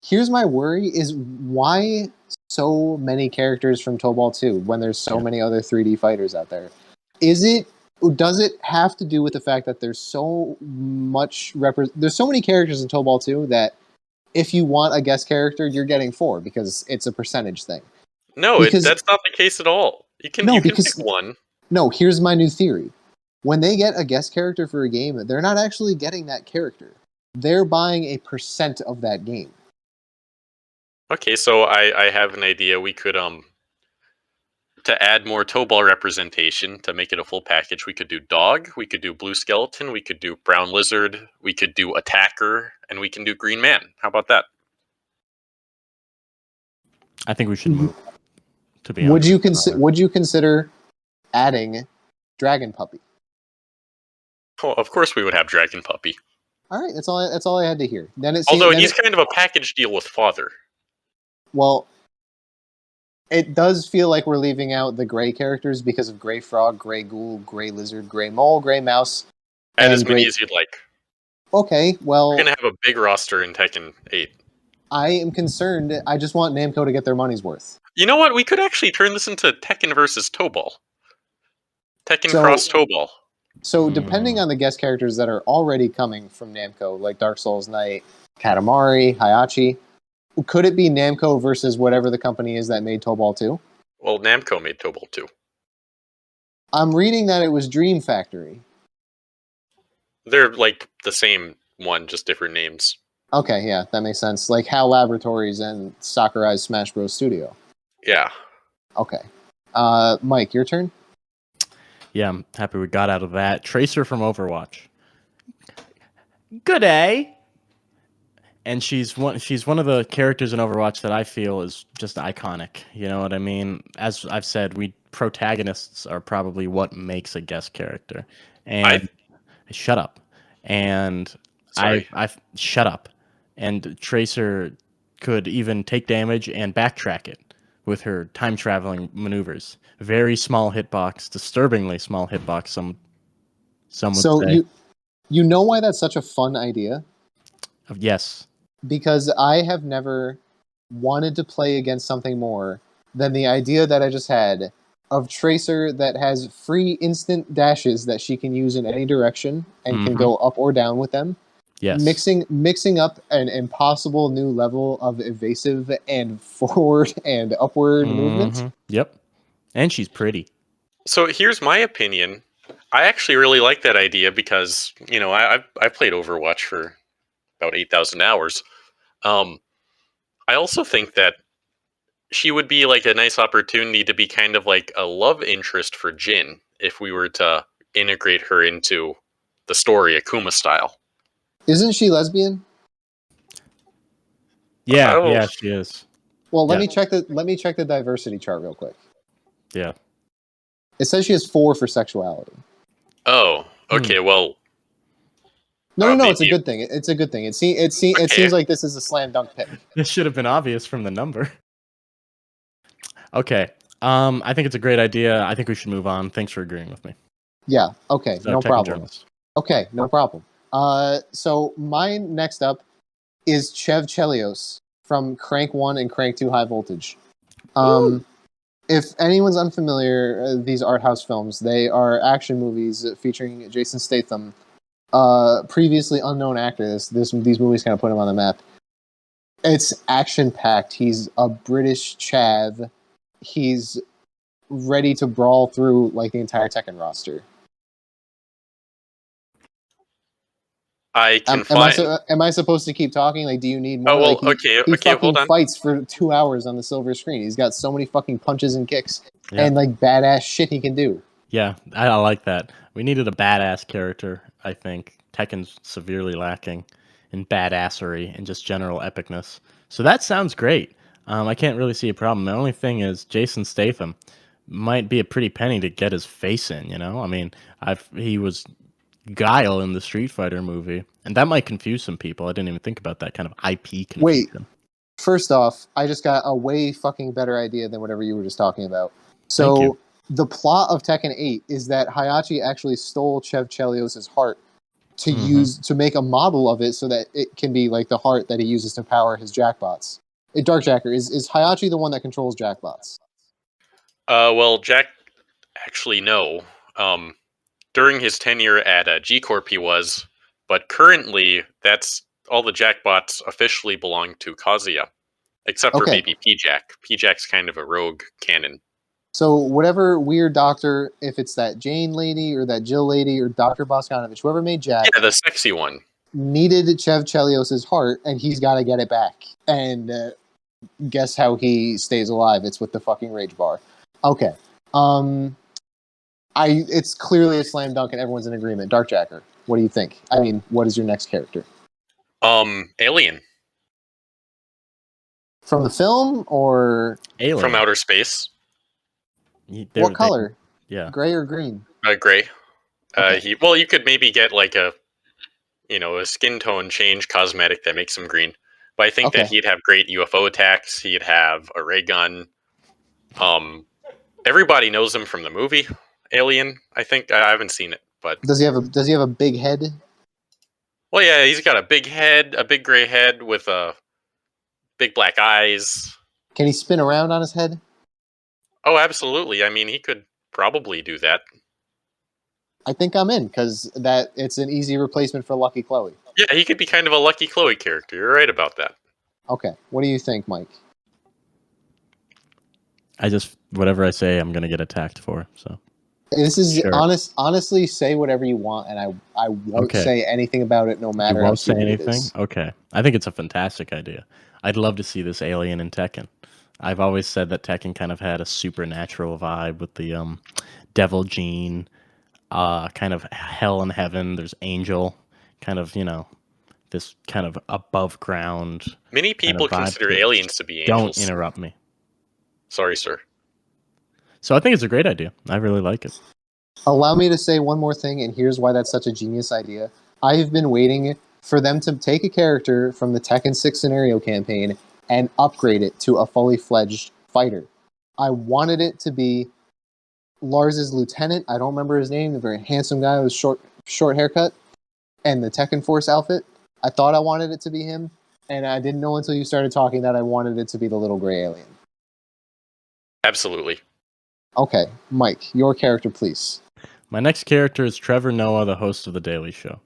here's my worry: is why so many characters from Tobal 2 when there's so many other 3D fighters out there? Does it have to do with the fact that there's so much there's so many characters in Tobal 2 that if you want a guest character, you're getting 4 because it's a percentage thing. No, that's not the case at all. You can pick one. No, here's my new theory. When they get a guest character for a game, they're not actually getting that character. They're buying a percent of that game. Okay, so I have an idea. We could to add more Tobal representation to make it a full package. We could do Dog, we could do Blue Skeleton, we could do Brown Lizard, we could do Attacker, and we can do Green Man. How about that? I think we should move. To be honest, would you consider adding Dragon Puppy? Oh, of course we would have Dragon Puppy. All right, that's all I had to hear. Although he's kind of a package deal with Father. Well, it does feel like we're leaving out the gray characters because of Gray Frog, Gray Ghoul, Gray Lizard, Gray Mole, Gray Mouse. Add as many as you'd like. Okay, well... We're going to have a big roster in Tekken 8. I am concerned. I just want Namco to get their money's worth. You know what? We could actually turn this into Tekken versus Tobal. Tekken cross Tobal. So depending on the guest characters that are already coming from Namco, like Dark Souls Knight, Katamari, Hayachi, could it be Namco versus whatever the company is that made Tobal 2? Well, Namco made Tobal 2. I'm reading that it was Dream Factory. They're like the same one, just different names. Okay, yeah, that makes sense. Like HAL Laboratories and Sakurai's Smash Bros. Studio. Yeah. Okay. Mike, your turn? Yeah, I'm happy we got out of that. Tracer from Overwatch. Good day. And she's one of the characters in Overwatch that I feel is just iconic. You know what I mean? As I've said, protagonists are probably what makes a guest character. And shut up. And Sorry. I shut up. And Tracer could even take damage and backtrack it with her time traveling maneuvers. Very small hitbox, disturbingly small hitbox. Some would So say. you know why that's such a fun idea? Yes. Because I have never wanted to play against something more than the idea that I just had of Tracer that has free instant dashes that she can use in any direction and can go up or down with them. Yes. Mixing up an impossible new level of evasive and forward and upward movement. Yep. And she's pretty. So here's my opinion. I actually really like that idea because, you know, I've played Overwatch for about 8,000 hours. I also think that she would be like a nice opportunity to be kind of like a love interest for Jin if we were to integrate her into the story Akuma style. Isn't she lesbian? Yeah, Oh. yeah, she is. Well, let Yeah. me check the diversity chart real quick. Yeah. It says she has 4 for sexuality. Oh, okay. Well, No, maybe it's a good thing. It's a good thing. It seems like this is a slam dunk pick. This should have been obvious from the number. Okay. I think it's a great idea. I think we should move on. Thanks for agreeing with me. Yeah. Okay. So, No Tekken problem. Journalist. Okay. No problem. So mine next up is Chev Chelios from Crank 1 and Crank 2 High Voltage. If anyone's unfamiliar, these art house films, they are action movies featuring Jason Statham, previously unknown actor. These movies kind of put him on the map. It's action-packed. He's a British chav. He's ready to brawl through like the entire Tekken roster. I can find. Am I supposed to keep talking? Like, do you need more? Oh, well, like, he fucking hold on. fights for 2 hours on the silver screen. He's got so many fucking punches and kicks Yeah. and like badass shit he can do. Yeah, I like that. We needed a badass character, I think. Tekken's severely lacking in badassery and just general epicness. So that sounds great. I can't really see a problem. The only thing is Jason Statham might be a pretty penny to get his face in, you know? I mean, he was Guile in the Street Fighter movie, and that might confuse some people. I didn't even think about that kind of IP confusion. Wait, first off, I just got a way fucking better idea than whatever you were just talking about. So the plot of Tekken 8 is that Hayachi actually stole Chev Chelios' heart to use to make a model of it so that it can be like the heart that he uses to power his jackbots. DarkJacker, is Hayachi the one that controls jackbots? Well, Jack, actually, no. During his tenure at G Corp, he was, but currently, that's all the jackbots officially belong to Kazuya, except for maybe P-Jack. P-Jack's kind of a rogue canon. So whatever weird doctor, if it's that Jane lady or that Jill lady or Dr. Boskanovich, whoever made Jack, yeah, the sexy one, needed Chev Chelios' heart, and he's got to get it back. And guess how he stays alive? It's with the fucking rage bar. Okay. It's clearly a slam dunk, and everyone's in agreement. DarkJacker, what do you think? I mean, what is your next character? Alien. From the film or Alien from outer space? What color? Yeah, gray or green? Gray. Okay. You could maybe get like a skin tone change cosmetic that makes him green. But I think that he'd have great UFO attacks. He'd have a ray gun. Everybody knows him from the movie Alien. I think I haven't seen it, but does he have a big head? Well, yeah, he's got a big head, a big gray head with big black eyes. Can he spin around on his head? Oh, absolutely. I mean, he could probably do that. I think I'm in, because it's an easy replacement for Lucky Chloe. Yeah, he could be kind of a Lucky Chloe character. You're right about that. Okay. What do you think, Mike? Whatever I say, I'm going to get attacked for, so. This is Sure. Honestly, say whatever you want, and I won't say anything about it, no matter You how won't say stupid it anything? is. Okay. I think it's a fantastic idea. I'd love to see this Alien in Tekken. I've always said that Tekken kind of had a supernatural vibe with the devil gene, kind of hell and heaven. There's angel, kind of, this kind of above ground. Many people kind of vibe consider to it. aliens to be angels. Don't interrupt me. Sorry, sir. So I think it's a great idea. I really like it. Allow me to say one more thing, and here's why that's such a genius idea. I have been waiting for them to take a character from the Tekken 6 scenario campaign and upgrade it to a fully fledged fighter. I wanted it to be Lars's lieutenant. I don't remember his name. The very handsome guy with short haircut and the Tekken Force outfit. I thought I wanted it to be him, and I didn't know until you started talking that I wanted it to be the little gray alien. Absolutely. Okay, Mike, your character, please. My next character is Trevor Noah, the host of The Daily Show.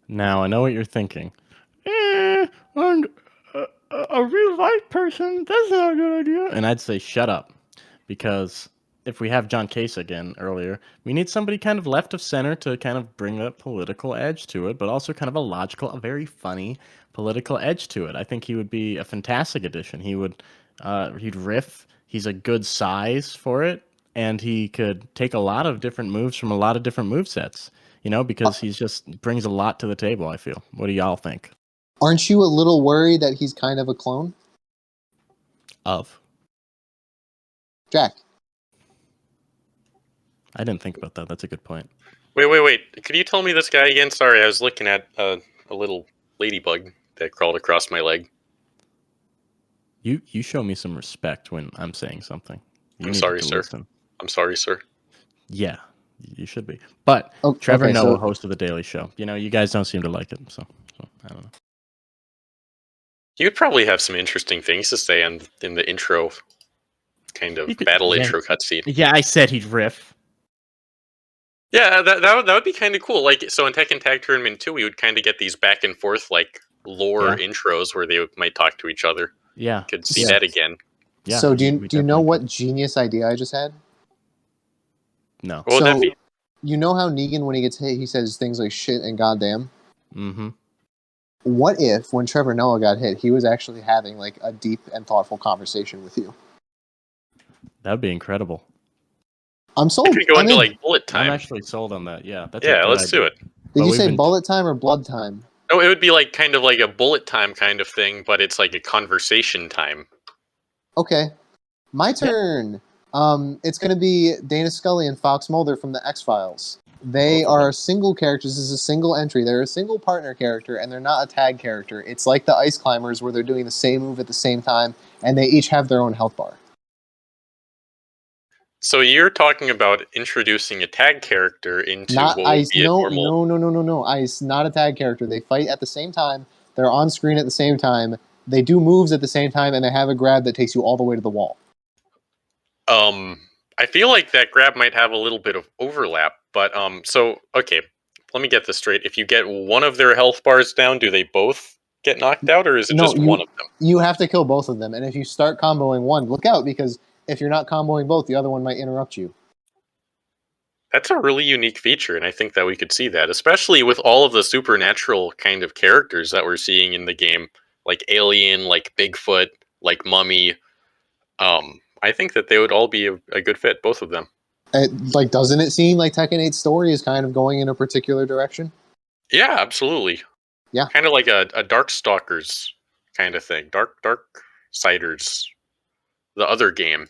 Now, I know what you're thinking. And a real life person, that's not a good idea. And I'd say shut up. Because if we have John Case again earlier, we need somebody kind of left of center to kind of bring that political edge to it, but also kind of a logical, a very funny political edge to it. I think he would be a fantastic addition. He'd riff. He's a good size for it, and he could take a lot of different moves from a lot of different movesets, because he's just brings a lot to the table, I feel. What do y'all think? Aren't you a little worried that he's kind of a clone? Of? Jack. I didn't think about that. That's a good point. Wait. Could you tell me this guy again? Sorry, I was looking at a little ladybug that crawled across my leg. You show me some respect when I'm saying something. I'm sorry, sir. I'm sorry, sir. Yeah, you should be. But Trevor Noah, host of The Daily Show. You guys don't seem to like him, so I don't know. You would probably have some interesting things to say in the intro, kind of intro cutscene. Yeah, I said he'd riff. Yeah, that would be kind of cool. Like, so in Tekken Tag Tournament 2, we would kind of get these back and forth like lore intros where they might talk to each other. Yeah, could see that again. Yeah. So do you know what genius idea I just had? No. What would that be? You know how Negan, when he gets hit, he says things like shit and goddamn? Mm-hmm. What if, when Trevor Noah got hit, he was actually having like a deep and thoughtful conversation with you? That would be incredible. I'm sold. It could go into like bullet time. I'm actually sold on that. Yeah, let's do it. Did you say bullet time or blood time? Oh, it would be like kind of like a bullet time kind of thing, but it's like a conversation time. Okay, my turn. It's going to be Dana Scully and Fox Mulder from the X-Files. They are single characters. This is a single entry. They're a single partner character, and they're not a tag character. It's like the Ice Climbers, where they're doing the same move at the same time, and they each have their own health bar. So you're talking about introducing a tag character into not what Ice. Would be No, a normal... no. Ice, not a tag character. They fight at the same time. They're on screen at the same time. They do moves at the same time, and they have a grab that takes you all the way to the wall. I feel like that grab might have a little bit of overlap, but so okay, let me get this straight. If you get one of their health bars down, do they both get knocked out, or is it just one of them? You have to kill both of them, and if you start comboing one, look out, because if you're not comboing both, the other one might interrupt you. That's a really unique feature, and I think that we could see that, especially with all of the supernatural kind of characters that we're seeing in the game, like Alien, like Bigfoot, like Mummy. I think that they would all be a good fit, both of them. Doesn't it seem like Tekken 8's story is kind of going in a particular direction? Yeah, absolutely. Yeah. Kind of like a Darkstalkers kind of thing. Darksiders. The other game.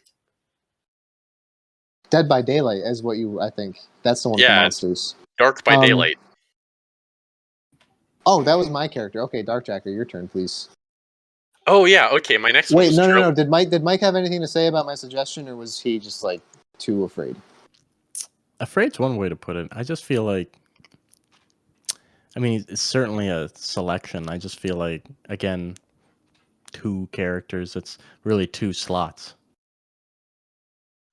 Dead by Daylight is what I think. That's the one for monsters. Dark by Daylight. Oh, that was my character. Okay, DarkJacker, your turn, please. Oh yeah, okay. My next one. Wait, no. Did Mike have anything to say about my suggestion, or was he just like too afraid? Afraid's one way to put it. I just feel like, I mean, it's certainly a selection. I just feel like, again, 2 characters. It's really 2 slots.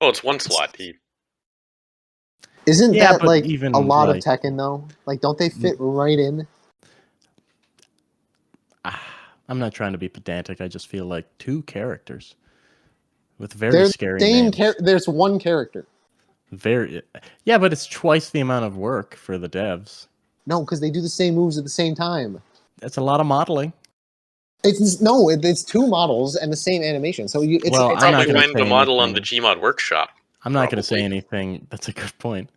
Oh, it's 1 slot. Isn't that like even a lot of Tekken though? Like, don't they fit right in? I'm not trying to be pedantic. I just feel like 2 characters with very scary names. There's 1 character. Yeah, but it's twice the amount of work for the devs. No, because they do the same moves at the same time. That's a lot of modeling. It's 2 models and the same animation. So it's probably find the model on the Gmod workshop. I'm not going to say anything. That's a good point.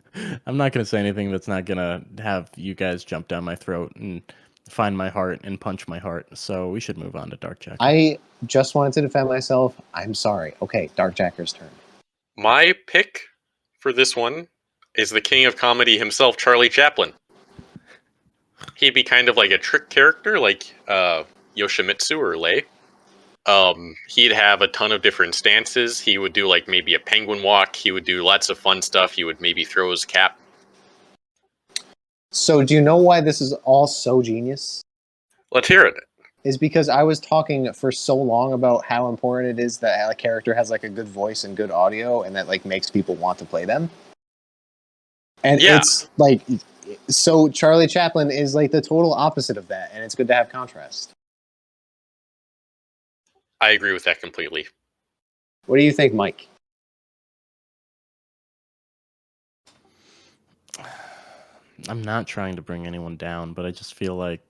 I'm not going to say anything that's not going to have you guys jump down my throat and find my heart and punch my heart. So we should move on to DarkJacker. I just wanted to defend myself. I'm sorry. Okay, DarkJacker's turn. My pick for this one is the king of comedy himself, Charlie Chaplin. He'd be kind of like a trick character, like Yoshimitsu or Lei. He'd have a ton of different stances. He would do like maybe a penguin walk. He would do lots of fun stuff. He would maybe throw his cap. So do you know why this is all so genius? Let's hear it. Is because I was talking for so long about how important it is that a character has like a good voice and good audio, and that like makes people want to play them. And Yeah. it's like, so Charlie Chaplin is like the total opposite of that, and it's good to have contrast. I agree with that completely. What do you think, Mike? I'm not trying to bring anyone down, but I just feel like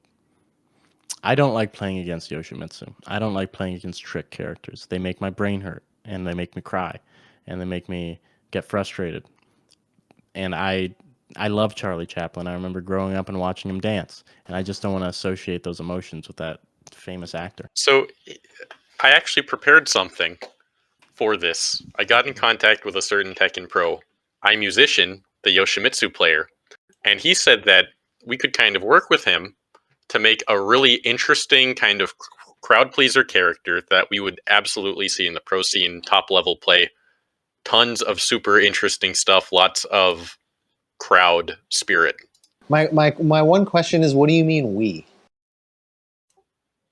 I don't like playing against Yoshimitsu. I don't like playing against trick characters. They make my brain hurt, and they make me cry, and they make me get frustrated. And I love Charlie Chaplin. I remember growing up and watching him dance, and I just don't want to associate those emotions with that famous actor. So I actually prepared something for this. I got in contact with a certain Tekken Pro, iMusician, the Yoshimitsu player, and he said that we could kind of work with him to make a really interesting kind of crowd pleaser character that we would absolutely see in the pro scene, top level play. Tons of super interesting stuff, lots of crowd spirit. My one question is, what do you mean we?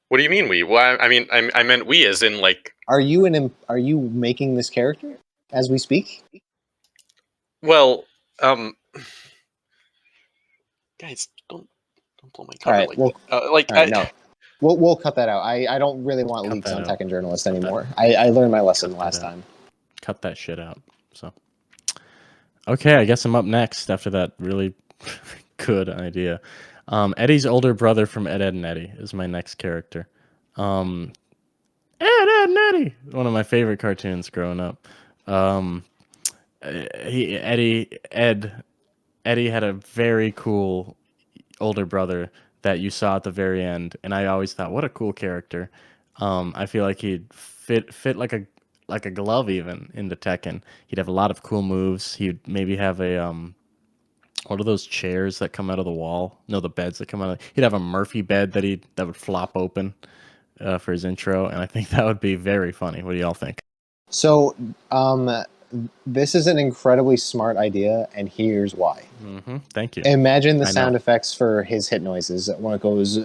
What do you mean we? Well, I mean, I meant we as in like. Are you making this character as we speak? Well, guys, don't blow my cover Alright, like well, that. Like, All right, no, we'll cut that out. I don't really want Cut leaks that on out. Tekken Journalist anymore. I learned my lesson Cut that last out. time. Cut that shit out. So, okay, I guess I'm up next after that really good idea. Eddie's older brother from Ed, Edd n Eddy is my next character. Ed, Edd n Eddy, one of my favorite cartoons growing up. Eddie had a very cool older brother that you saw at the very end, and I always thought, what a cool character. I feel like he'd fit like a glove even into Tekken. He'd have a lot of cool moves. He'd maybe have a what are those chairs that come out of the wall? No, the beds that come out. He'd have a Murphy bed that would flop open for his intro, and I think that would be very funny. What do y'all think? So, this is an incredibly smart idea, and here's why. Thank you. Imagine the I know. sound effects for his hit noises when it goes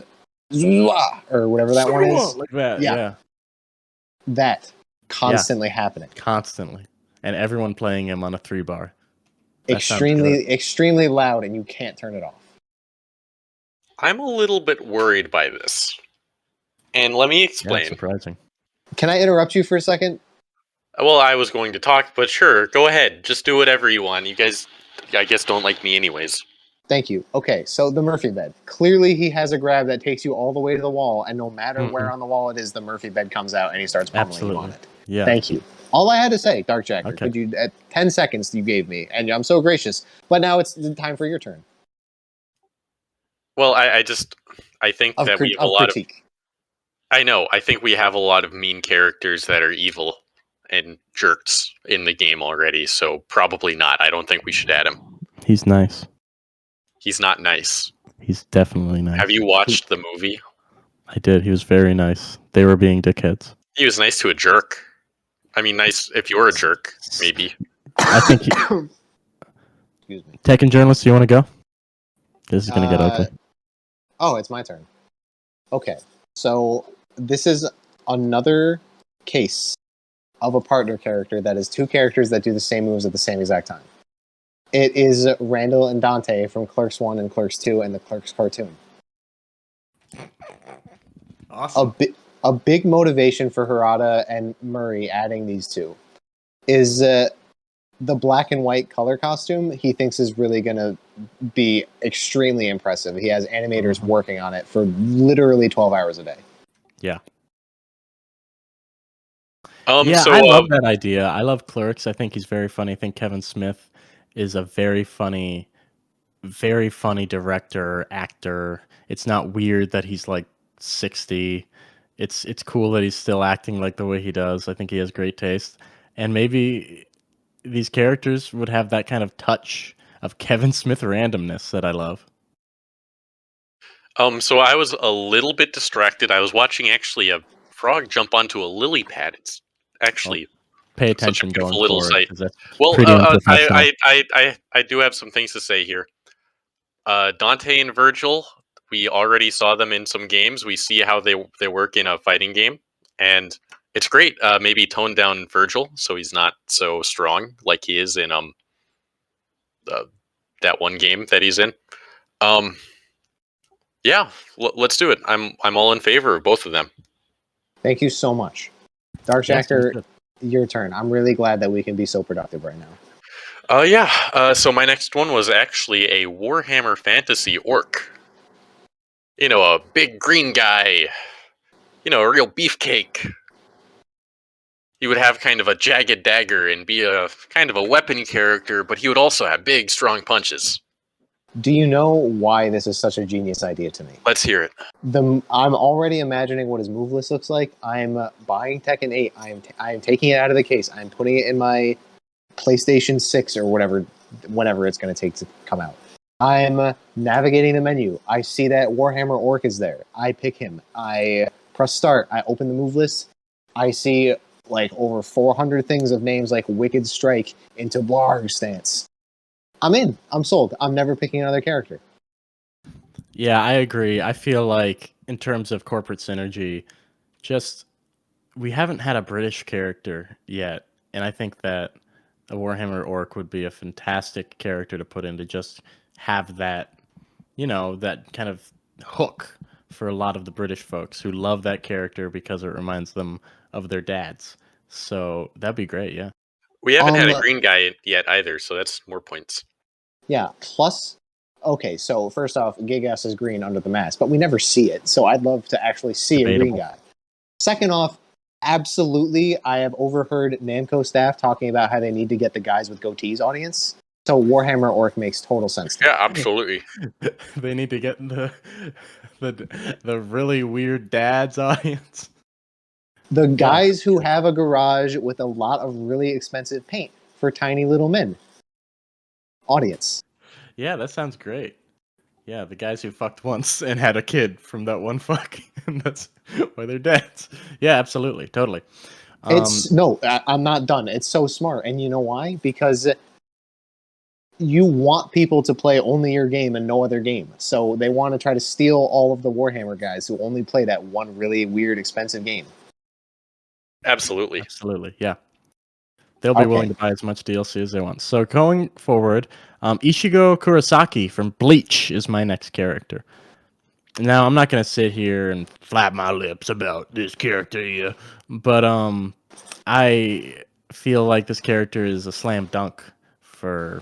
"Zwah," or whatever that one is. Like that, Yeah. yeah. That constantly happening. Constantly. And everyone playing him on a 3-bar. That sounds good. Extremely loud, and you can't turn it off. I'm a little bit worried by this, and let me Yeah, explain. it's surprising. Can I interrupt you for a second? Well, I was going to talk, but sure, go ahead. Just do whatever you want. You guys, I guess, don't like me anyways. Thank you. Okay, so the Murphy bed. Clearly, he has a grab that takes you all the way to the wall, and no matter where on the wall it is, the Murphy bed comes out and he starts pummeling you on it. Yeah. Thank you. All I had to say, DarkJacker. Okay. Could you at 10 seconds you gave me, and I'm so gracious. But now it's time for your turn. Well, I think that we have a lot critique. of. I know. I think we have a lot of mean characters that are evil and jerks in the game already, so probably not. I don't think we should add him. He's nice. He's not nice. He's definitely nice. Have you watched the movie? I did. He was very nice. They were being dickheads. He was nice to a jerk. I mean, nice if you're a jerk, maybe. I think Excuse me. Tekken Journalist, do you want to go? This is going to get ugly. Oh, it's my turn. Okay, so this is another case of a partner character that is two characters that do the same moves at the same exact time. It is Randall and Dante from Clerks 1 and Clerks 2 and the Clerks cartoon. Awesome. A big motivation for Harada and Murray adding these two is the black and white color costume he thinks is really going to be extremely impressive. He has animators working on it for literally 12 hours a day. Yeah. So, I love that idea. I love Clerks. I think he's very funny. I think Kevin Smith is a very funny director, actor. It's not weird that he's like 60. It's cool that he's still acting like the way he does. I think he has great taste. And maybe these characters would have that kind of touch of Kevin Smith randomness that I love. So I was a little bit distracted. I was watching actually a frog jump onto a lily pad. It's actually Pay such a attention beautiful going little forward, sight. 'cause that's Well, pretty unprofessional. I do have some things to say here. Dante and Virgil, we already saw them in some games. We see how they work in a fighting game, and it's great. Maybe tone down Virgil so he's not so strong like he is in that one game that he's in. Um, yeah, let's do it. I'm all in favor of both of them. Thank you so much. DarkJacker, your turn. I'm really glad that we can be so productive right now. Yeah. So my next one was actually a Warhammer Fantasy orc. You know, a big green guy. You know, a real beefcake. He would have kind of a jagged dagger and be a kind of a weapon character, but he would also have big, strong punches. Do you know why this is such a genius idea to me? Let's hear it. I'm already imagining what his move list looks like. I'm buying Tekken 8. I am taking it out of the case. I'm putting it in my PlayStation 6 or whatever, whenever it's going to take to come out. I'm navigating the menu. I see that Warhammer Orc is there. I pick him. I press start. I open the move list. I see like over 400 things of names like Wicked Strike into Blarg stance. I'm in. I'm sold. I'm never picking another character. Yeah, I agree. I feel like in terms of corporate synergy, just we haven't had a British character yet, and I think that a Warhammer Orc would be a fantastic character to put in to just have that, that kind of hook for a lot of the British folks who love that character because it reminds them of their dads. So that'd be great, yeah. We haven't had a green guy yet either, so that's more points. Yeah, plus, okay, so first off, Gigas is green under the mask, but we never see it, so I'd love to actually see a green guy. Second off, absolutely, I have overheard Namco staff talking about how they need to get the guys with goatees audience, so Warhammer Orc makes total sense to me. Yeah, absolutely. They need to get the really weird dads audience. The guys who have a garage with a lot of really expensive paint for tiny little men. Audience. Yeah, that sounds great. Yeah, the guys who fucked once and had a kid from that one fuck, and that's why they're dads. Yeah, absolutely, totally. I'm not done. It's so smart, and you know why? Because you want people to play only your game and no other game. So they want to try to steal all of the Warhammer guys who only play that one really weird, expensive game. Absolutely. Absolutely, yeah. They'll be willing to buy as much DLC as they want. So going forward, Ichigo Kurosaki from Bleach is my next character. Now, I'm not going to sit here and flap my lips about this character here, but I feel like this character is a slam dunk for,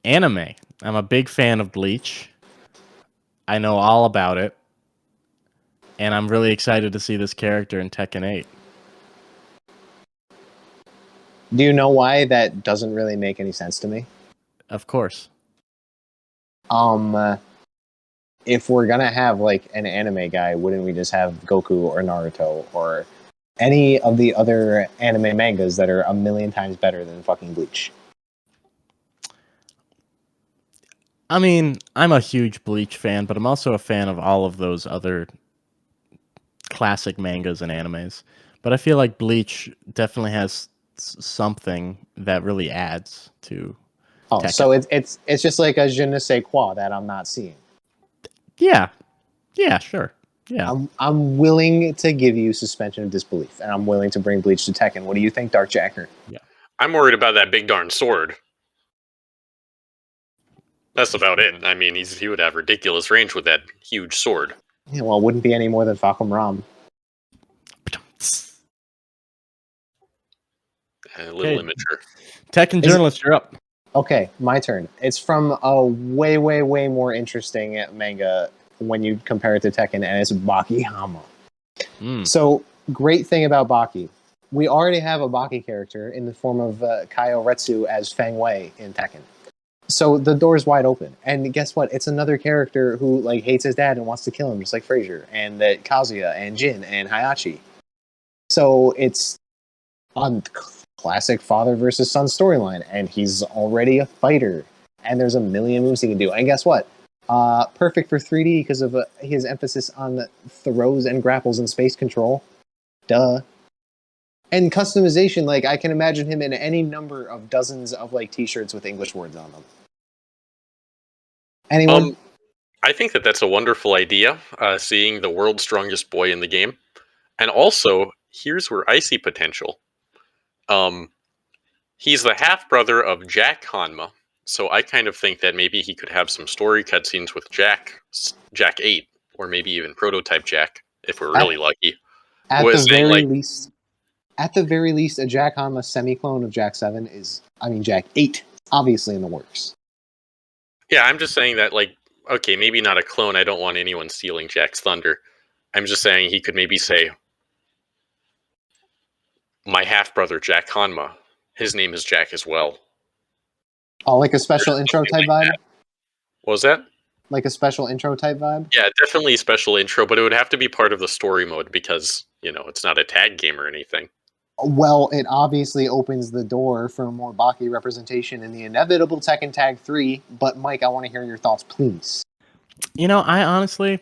anime. I'm a big fan of Bleach. I know all about it, and I'm really excited to see this character in Tekken 8. Do you know why that doesn't really make any sense to me? Of course. If we're gonna have like an anime guy, wouldn't we just have Goku or Naruto or any of the other anime mangas that are a million times better than fucking Bleach? I mean, I'm a huge Bleach fan, but I'm also a fan of all of those other classic mangas and animes. But I feel like Bleach definitely has something that really adds to Tekken. So it's just like a je ne sais quoi that I'm not seeing. Yeah, sure. Yeah, I'm willing to give you suspension of disbelief, and I'm willing to bring Bleach to Tekken. What do you think, DarkJacker? Yeah, I'm worried about that big darn sword. That's about it. I mean, he would have ridiculous range with that huge sword. Yeah, well, it wouldn't be any more than Falcom Ram. A little immature. Tekken Journalist, you're up. Okay, my turn. It's from a way, way, way more interesting manga when you compare it to Tekken, and it's Baki Hama. So, great thing about Baki. We already have a Baki character in the form of Kaio Retsu as Feng Wei in Tekken. So the door's wide open. And guess what? It's another character who like hates his dad and wants to kill him, just like Frazier, and that Kazuya, and Jin, and Hayachi. So it's a classic father versus son storyline, and he's already a fighter. And there's a million moves he can do. And guess what? Perfect for 3D because of his emphasis on throws and grapples and space control. Duh. And customization, like I can imagine him in any number of dozens of like t-shirts with English words on them. Anyone? I think that that's a wonderful idea, seeing the world's strongest boy in the game. And also, here's where I see potential. He's the half-brother of Jack Hanma, so I kind of think that maybe he could have some story cutscenes with Jack 8, or maybe even Prototype Jack, if we're really lucky. At Was the saying, very like, least, a Jack Hanma semi-clone of Jack 7 Jack 8, obviously in the works. Yeah, I'm just saying that, like, okay, maybe not a clone. I don't want anyone stealing Jack's thunder. I'm just saying he could maybe say, my half-brother Jack Hanma, his name is Jack as well. Oh, like a special intro type vibe? What was that? Like a special intro type vibe? Yeah, definitely a special intro, but it would have to be part of the story mode because, it's not a tag game or anything. Well, it obviously opens the door for more Baki representation in the inevitable Tekken Tag 3, but Mike, I want to hear your thoughts, please. I honestly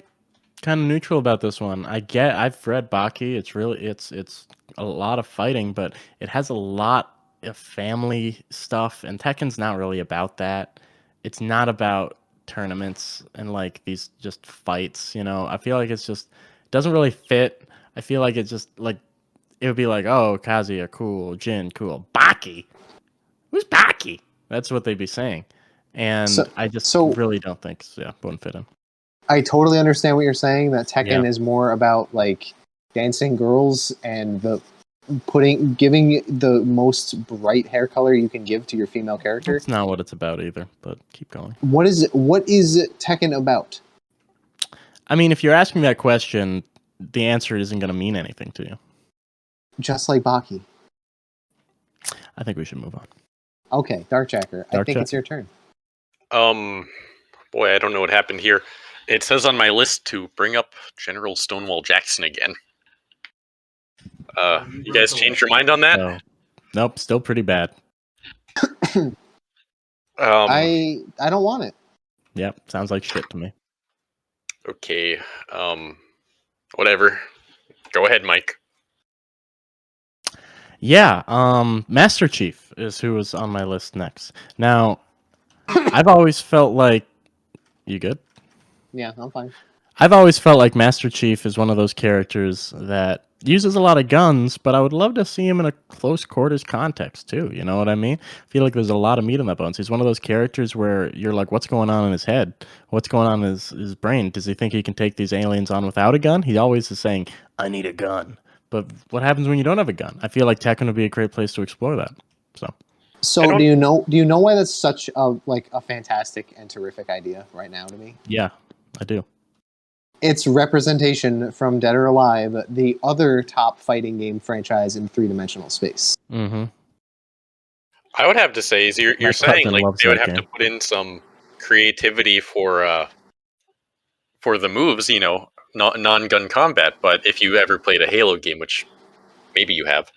kind of neutral about this one. I've read Baki. It's a lot of fighting, but it has a lot of family stuff, and Tekken's not really about that. It's not about tournaments and like these just fights. I feel like it doesn't really fit. I feel like it's just like it would be like, oh, Kazuya, cool, Jin, cool, Baki. Who's Baki? That's what they'd be saying, and I just really don't think wouldn't fit in. I totally understand what you're saying, that Tekken is more about like dancing girls and giving the most bright hair color you can give to your female character. That's not what it's about either, but keep going. What is Tekken about? I mean, if you're asking that question, the answer isn't going to mean anything to you. Just like Baki. I think we should move on. Okay, DarkJacker. I think it's your turn. Boy, I don't know what happened here. It says on my list to bring up General Stonewall Jackson again. You guys changed your mind on that? No. Nope, still pretty bad. I don't want it. Yep, sounds like shit to me. Okay, whatever. Go ahead, Mike. Yeah, Master Chief is who was on my list next. Now, I've always felt like... You good? Yeah, I'm fine. I've always felt like Master Chief is one of those characters that uses a lot of guns, but I would love to see him in a close quarters context too. You know what I mean? I feel like there's a lot of meat on that bones. He's one of those characters where you're like, what's going on in his head? What's going on in his brain? Does he think he can take these aliens on without a gun? He always is saying, I need a gun. But what happens when you don't have a gun? I feel like Tekken would be a great place to explore that. So do you know why that's such a fantastic and terrific idea right now to me? Yeah, I do. It's representation from Dead or Alive, the other top fighting game franchise in three-dimensional space. Mm-hmm. I would have to say is you're saying like they would have to put in some creativity for the moves, non-gun combat. But if you ever played a Halo game, which maybe you have,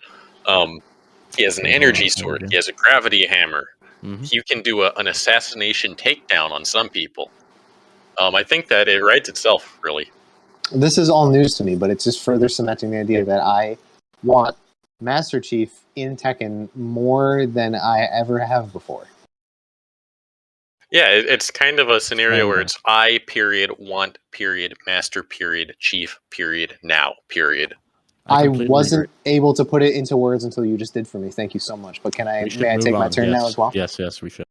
he has an energy sword. He has a gravity hammer. Mm-hmm. You can do an assassination takedown on some people. I think that it writes itself, really. This is all news to me, but it's just further cementing the idea that I want Master Chief in Tekken more than I ever have before. Yeah, it's kind of a scenario where it's I, want, Master, Chief, now, I wasn't able to put it into words until you just did for me. Thank you so much. But may I take my turn now as well? Yes, we should.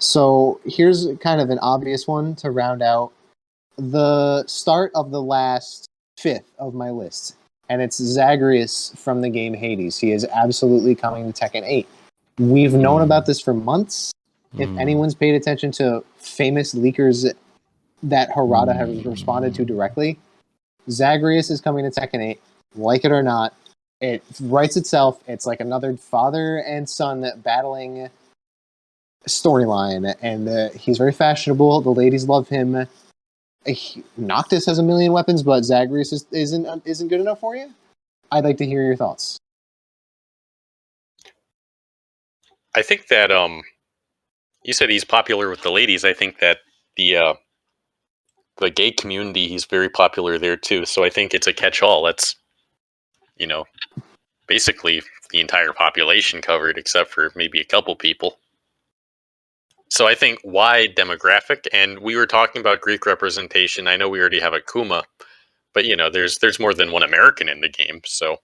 So here's kind of an obvious one to round out the start of the last fifth of my list. And it's Zagreus from the game Hades. He is absolutely coming to Tekken 8. We've known about this for months. If anyone's paid attention to famous leakers that Harada has responded to directly, Zagreus is coming to Tekken 8. Like it or not, it writes itself. It's like another father and son battling storyline, and he's very fashionable. The ladies love him. Noctis has a million weapons, but Zagreus isn't good enough for you? I'd like to hear your thoughts. I think that you said he's popular with the ladies. I think that the the gay community, he's very popular there too. So I think it's a catch-all. That's, you know, basically the entire population covered, except for maybe a couple people. So I think wide demographic, and we were talking about Greek representation. I know we already have Akuma, but you know, there's more than one American in the game. So,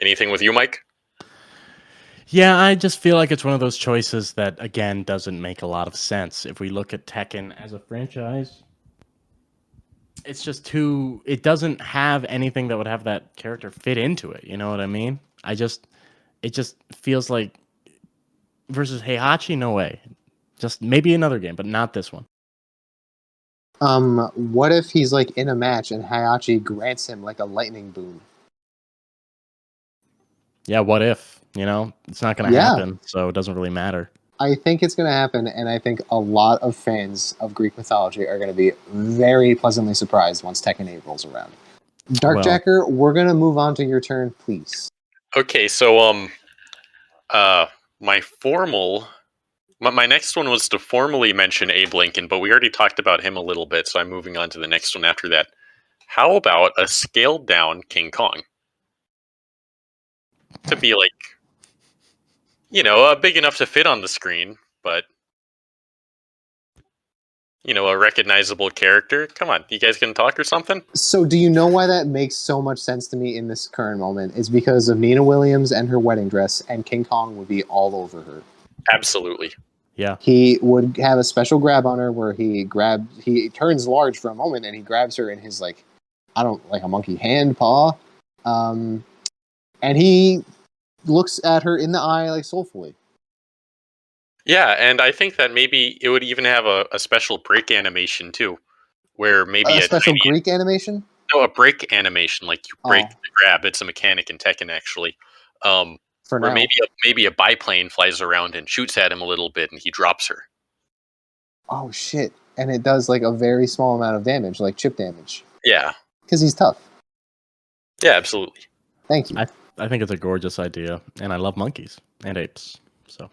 anything with you, Mike? Yeah, I just feel like it's one of those choices that, again, doesn't make a lot of sense. If we look at Tekken as a franchise, it's just too. It doesn't have anything that would have that character fit into it. You know what I mean? It just feels like versus Heihachi, no way. Just maybe another game, but not this one. What if he's like in a match and Hayachi grants him like a lightning boom? Yeah, what if? You know, it's not going to happen, so it doesn't really matter. I think it's going to happen, and I think a lot of fans of Greek mythology are going to be very pleasantly surprised once Tekken 8 rolls around. DarkJacker, we're going to move on to your turn, please. Okay, so my next one was to formally mention Abe Lincoln, but we already talked about him a little bit, so I'm moving on to the next one after that. How about a scaled down King Kong? To be like, you know, big enough to fit on the screen, but you know, a recognizable character. Come on, you guys gonna talk or something? So do you know why that makes so much sense to me in this current moment? It's because of Nina Williams and her wedding dress, and King Kong would be all over her. Absolutely. Yeah. He would have a special grab on her where he turns large for a moment and he grabs her in his like a monkey hand paw. And he looks at her in the eye like soulfully. Yeah, and I think that maybe it would even have a special break animation too, where maybe a special Greek animation. No, a break animation, like you break the grab. It's a mechanic in Tekken, actually. For where now. maybe a biplane flies around and shoots at him a little bit, and he drops her. Oh shit! And it does like a very small amount of damage, like chip damage. Yeah, because he's tough. Yeah, absolutely. Thank you. I think it's a gorgeous idea, and I love monkeys and apes. So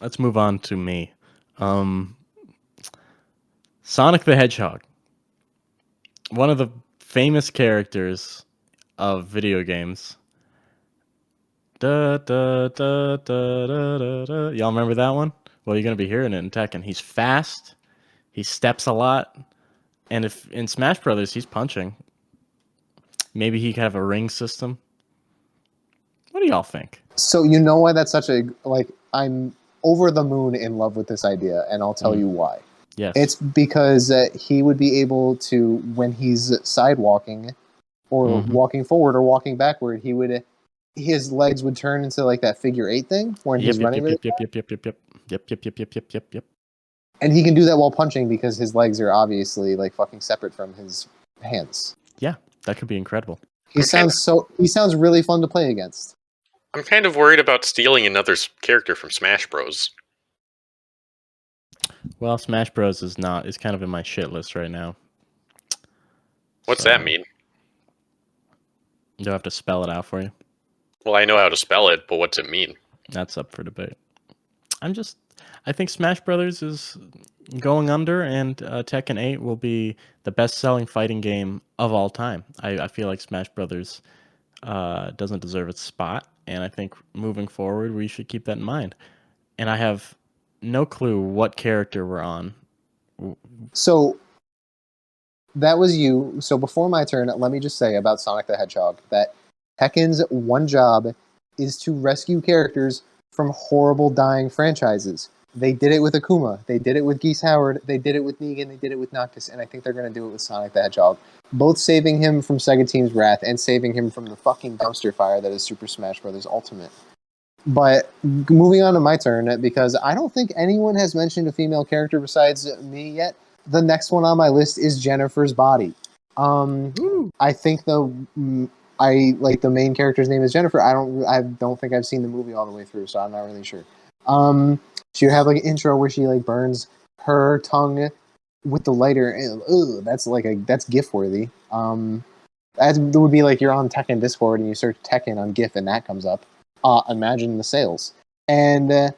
let's move on to me. Sonic the Hedgehog. One of the famous characters of video games. Da, da, da, da, da, da, da. Y'all remember that one? Well, you're going to be hearing it in Tekken. He's fast. He steps a lot. And if in Smash Brothers, he's punching. Maybe he could have a ring system. What do y'all think? So you know why that's such a, like, I'm over the moon in love with this idea, and I'll tell you why. Yes. It's because he would be able to, when he's sidewalking, or walking forward or walking backward, his legs would turn into like that figure 8 thing when he's running. Yep. And he can do that while punching because his legs are obviously like fucking separate from his hands. Yeah, that could be incredible. He sounds really fun to play against. I'm kind of worried about stealing another character from Smash Bros. Well, Smash Bros is kind of in my shit list right now. What's that mean? Do I have to spell it out for you? Well, I know how to spell it, but what's it mean? That's up for debate. I think Smash Brothers is going under, and Tekken 8 will be the best-selling fighting game of all time. I feel like Smash Brothers doesn't deserve its spot, and I think moving forward, we should keep that in mind. And I have no clue what character we're on. So that was you. So before my turn, let me just say about Sonic the Hedgehog that Tekken's one job is to rescue characters from horrible dying franchises. They did it with Akuma. They did it with Geese Howard. They did it with Negan. They did it with Noctis. And I think they're going to do it with Sonic the Hedgehog. Both saving him from Sega Team's wrath and saving him from the fucking dumpster fire that is Super Smash Bros. Ultimate. But moving on to my turn, because I don't think anyone has mentioned a female character besides me yet. The next one on my list is Jennifer's Body. I think the main character's name is Jennifer. I don't think I've seen the movie all the way through, so I'm not really sure. She would have like an intro where she like burns her tongue with the lighter. That's GIF worthy. That would be like you're on Tekken Discord and you search Tekken on GIF and that comes up. Imagine the sales. And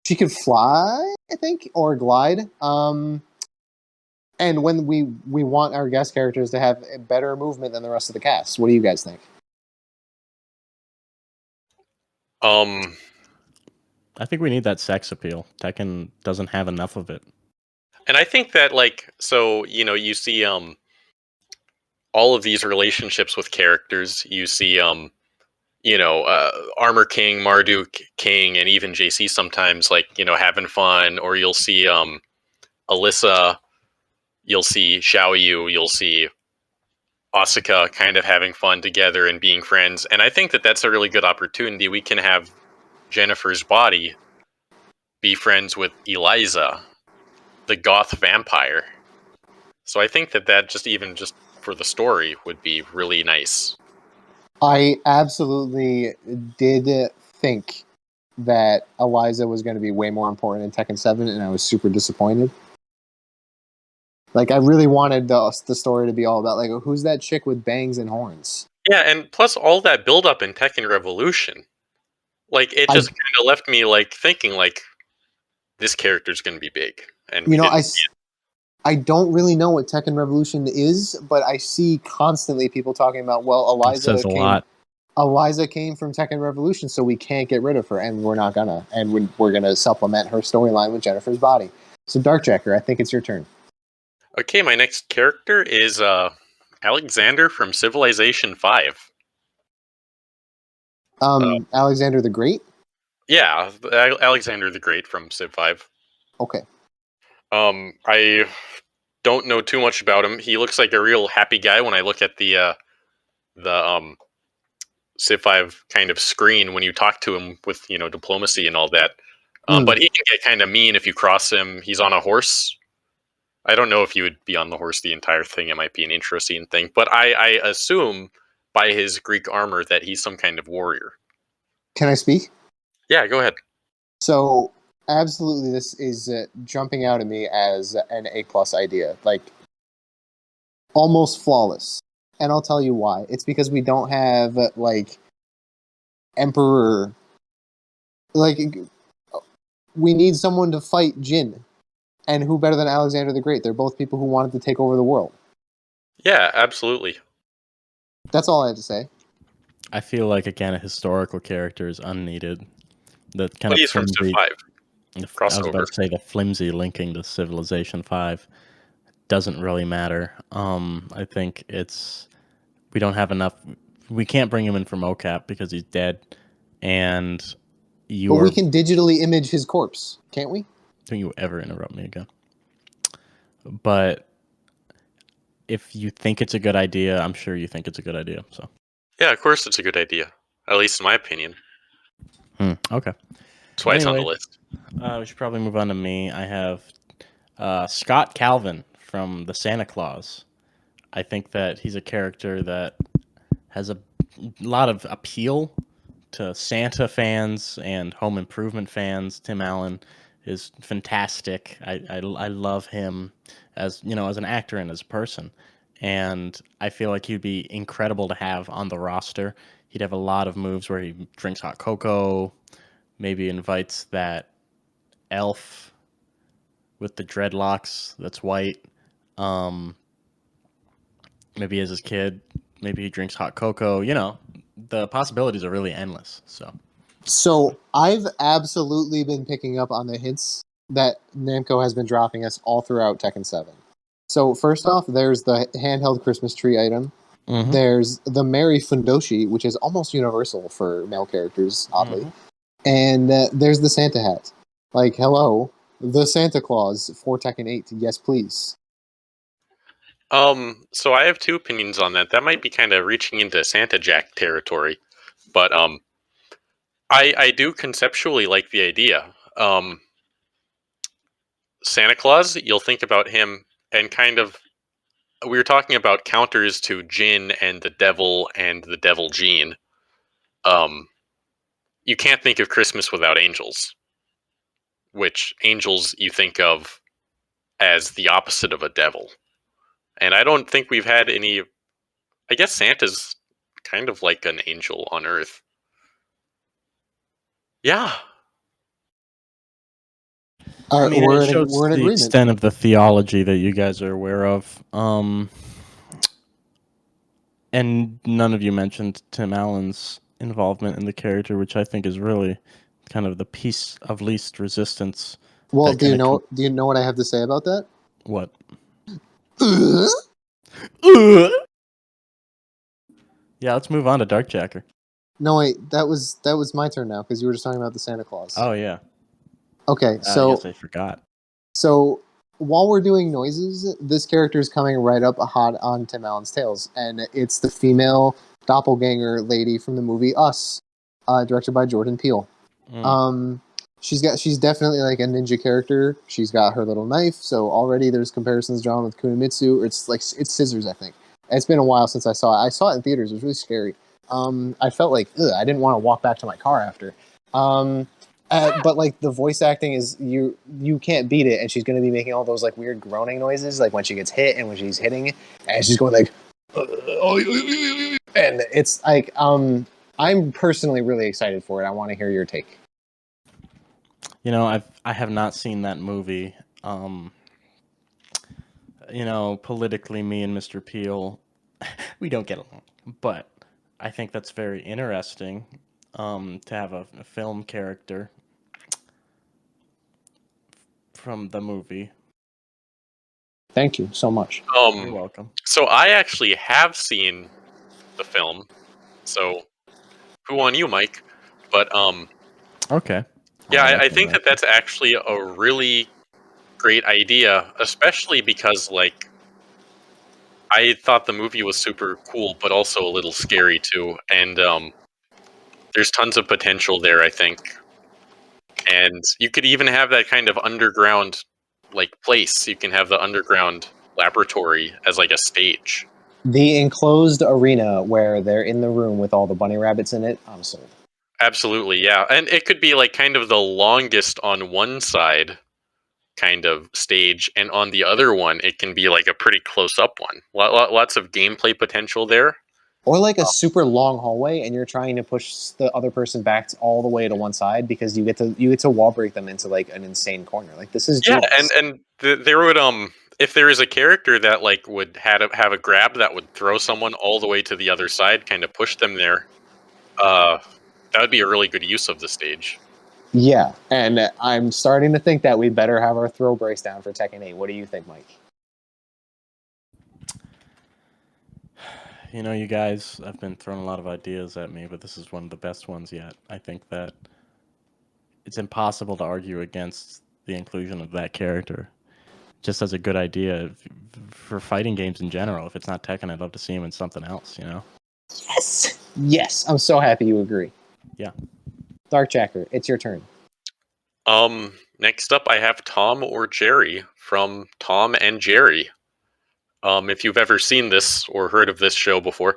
she could fly. I think, or Glide. And when we want our guest characters to have a better movement than the rest of the cast. What do you guys think? I think we need that sex appeal. Tekken doesn't have enough of it. And I think that, like, so, you see all of these relationships with characters. You see Armor King, Marduk King, and even JC sometimes, like, having fun. Or you'll see Alyssa, you'll see Xiaoyu, you'll see Asuka kind of having fun together and being friends. And I think that that's a really good opportunity. We can have Jennifer's body be friends with Eliza, the goth vampire. So I think that just for the story would be really nice. I absolutely did think that Eliza was going to be way more important in Tekken 7, and I was super disappointed. Like, I really wanted the story to be all about, like, who's that chick with bangs and horns? Yeah, and plus all that build-up in Tekken Revolution. Like, it just kind of left me, like, thinking, like, this character's going to be big. And I don't really know what Tekken Revolution is, but I see constantly people talking about, well, Eliza came from Tekken Revolution, so we can't get rid of her, and we're not gonna. And we're gonna supplement her storyline with Jennifer's body. So, DarkJacker, I think it's your turn. Okay, my next character is Alexander from Civilization 5. Alexander the Great? Yeah, Alexander the Great from Civ 5. Okay. I don't know too much about him. He looks like a real happy guy when I look at the Civ 5 kind of screen when you talk to him with, diplomacy and all that. But he can get kind of mean if you cross him. He's on a horse. I don't know if he would be on the horse the entire thing. It might be an interesting thing. But I assume by his Greek armor that he's some kind of warrior. Can I speak? Yeah, go ahead. So, absolutely, this is jumping out at me as an A+ idea. Like, almost flawless. And I'll tell you why. It's because we don't have, like, Emperor. Like, we need someone to fight Jin. And who better than Alexander the Great? They're both people who wanted to take over the world. Yeah, absolutely. That's all I have to say. I feel like, again, a historical character is unneeded. That kind But of he's from Civ 5. I was about to say the flimsy linking to Civilization 5 doesn't really matter. I think we don't have enough. We can't bring him in for mocap because he's dead, and But we can digitally image his corpse, can't we? Don't you ever interrupt me again? But if you think it's a good idea, I'm sure you think it's a good idea. So yeah, of course it's a good idea, at least in my opinion. Okay. That's why it's on the list. We should probably move on to me. I have Scott Calvin from the Santa Claus. I think that he's a character that has a lot of appeal to Santa fans and Home Improvement fans. Tim Allen is fantastic. I love him as as an actor and as a person, and I feel like he'd be incredible to have on the roster. He'd have a lot of moves where he drinks hot cocoa, maybe invites that elf with the dreadlocks that's white. Maybe as his kid, maybe he drinks hot cocoa. The possibilities are really endless. So I've absolutely been picking up on the hints that Namco has been dropping us all throughout Tekken 7. So first off, there's the handheld Christmas tree item. Mm-hmm. There's the Merry Fundoshi, which is almost universal for male characters, oddly. And there's the Santa hat. Like, hello, the Santa Claus for Tekken 8. Yes, please. So I have two opinions on that. That might be kind of reaching into Santa Jack territory, but I do conceptually like the idea. Santa Claus, you'll think about him and kind of, we were talking about counters to Jin and the Devil Gene. You can't think of Christmas without angels, which angels you think of as the opposite of a devil. And I don't think we've had any. I guess Santa's kind of like an angel on Earth. Yeah. I mean, it shows we're in the agreement. extent of the theology that you guys are aware of. And none of you mentioned Tim Allen's involvement in the character, which I think is really kind of the piece of least resistance. Well, that do you kinda know? Do you know what I have to say about that? What? Yeah, let's move on to DarkJacker. No, wait. That was my turn now because you were just talking about the Santa Claus. Oh yeah. Okay, I guess I forgot. So while we're doing noises, this character is coming right up hot on Tim Allen's tails, and it's the female doppelganger lady from the movie Us, directed by Jordan Peele. She's definitely like a ninja character. She's got her little knife, so already there's comparisons drawn with Kunimitsu. It's scissors, I think. It's been a while since I saw it. I saw it in theaters. It was really scary. I felt like I didn't want to walk back to my car after. But like the voice acting is you can't beat it, and she's going to be making all those like weird groaning noises, like when she gets hit and when she's hitting, and she's going like, and it's like I'm personally really excited for it. I want to hear your take. You know, I have not seen that movie. You know, politically, me and Mr. Peel, we don't get along, but I think that's very interesting. To have a film character from the movie. Thank you so much. You're welcome. So I actually have seen the film. So who on you, Mike? But Okay. yeah, I think that that's actually a really great idea, especially because like I thought the movie was super cool, but also a little scary too. And there's tons of potential there, I think. And you could even have that kind of underground like place. You can have the underground laboratory as like a stage. The enclosed arena where they're in the room with all the bunny rabbits in it, I'm sold. Absolutely, yeah. And it could be like kind of the longest on one side kind of stage, and on the other one it can be like a pretty close up one. Lots of gameplay potential there. Or like a super long hallway, and you're trying to push the other person back all the way to one side because you get to wall break them into like an insane corner. Like this is genius. There would if there is a character that like would have a grab that would throw someone all the way to the other side, kind of push them there. That would be a really good use of the stage. Yeah, and I'm starting to think that we better have our throw breaks down for Tekken 8. What do you think, Mike? You know, you guys have been throwing a lot of ideas at me, but this is one of the best ones yet. I think that it's impossible to argue against the inclusion of that character. Just as a good idea for fighting games in general. If it's not Tekken, I'd love to see him in something else, you know? Yes! Yes, I'm so happy you agree. Yeah. DarkJacker, it's your turn. Next up I have Tom or Jerry from Tom and Jerry. If you've ever seen this or heard of this show before,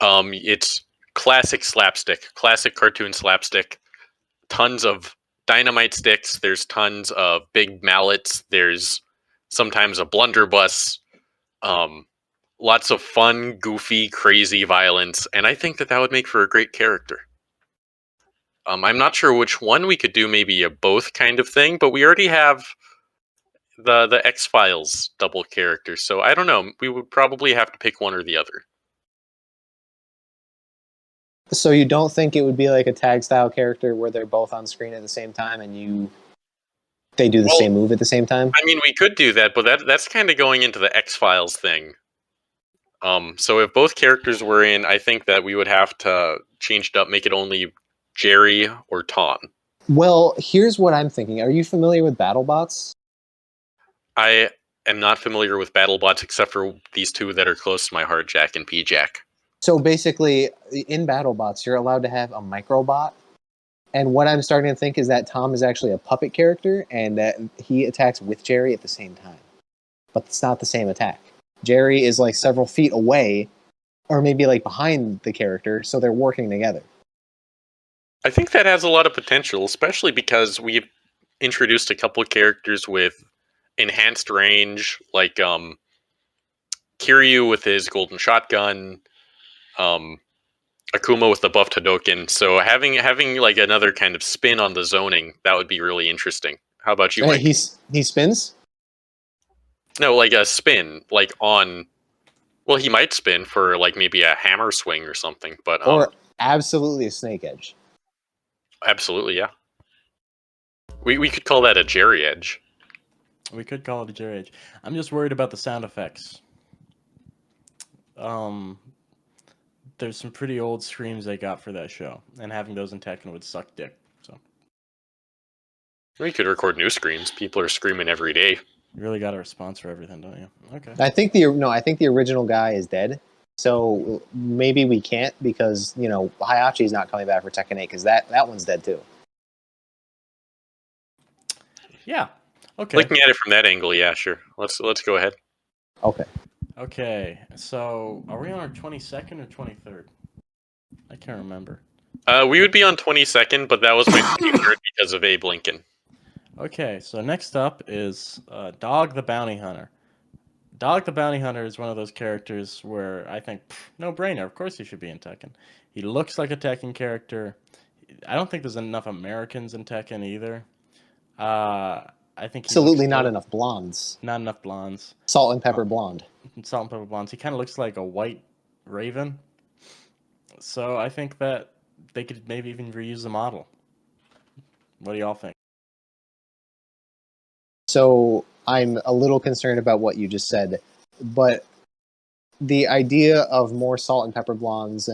it's classic slapstick, classic cartoon slapstick. Tons of dynamite sticks. There's tons of big mallets. There's sometimes a blunderbuss. Lots of fun, goofy, crazy violence, and I think that would make for a great character. I'm not sure which one we could do. Maybe a both kind of thing, but we already have the X-Files double character, so I don't know. We would probably have to pick one or the other. So you don't think it would be like a tag style character where they're both on screen at the same time and they do the same move at the same time? I mean, we could do that, but that's kind of going into the X-Files thing. So if both characters were in, I think that we would have to change it up, make it only Jerry or Tom. Well, here's what I'm thinking. Are you familiar with BattleBots? I am not familiar with BattleBots except for these two that are close to my heart, Jack and P-Jack. So basically, in BattleBots, you're allowed to have a microbot. And what I'm starting to think is that Tom is actually a puppet character and that he attacks with Jerry at the same time. But it's not the same attack. Jerry is like several feet away, or maybe like behind the character, so they're working together. I think that has a lot of potential, especially because we've introduced a couple of characters with enhanced range, like Kiryu with his golden shotgun, Akuma with the buffed Hadoken. So having like another kind of spin on the zoning, that would be really interesting. How about you, Hey, Mike? he spins. No, like a spin, like on. Well, he might spin for like maybe a hammer swing or something, but Or absolutely a snake edge. absolutely, yeah. We could call that a Jerry Edge. We could call it a Jerry Edge. I'm just worried about the sound effects. There's some pretty old screams they got for that show, and having those in Tekken would suck dick. So We could record new screams. People are screaming every day. you really got a response for everything, don't you? Okay. I think the original guy is dead. So maybe we can't because Hayachi's not coming back for Tekken 8 because that one's dead too. Yeah. Okay. Looking at it from that angle, yeah, sure. Let's go ahead. Okay. Okay. So are we on our 22nd or 23rd? I can't remember. We would be on 22nd, but that was my 23rd because of Abe Lincoln. Okay. So next up is Dog the Bounty Hunter. Dog the Bounty Hunter is one of those characters where I think, no brainer. Of course he should be in Tekken. He looks like a Tekken character. I don't think there's enough Americans in Tekken either. I think Absolutely not enough blondes. Not enough blondes. Salt and pepper blonde. Salt and pepper blondes. He kind of looks like a white raven. So I think that they could maybe even reuse the model. What do y'all think? So I'm a little concerned about what you just said, but the idea of more salt and pepper blondes,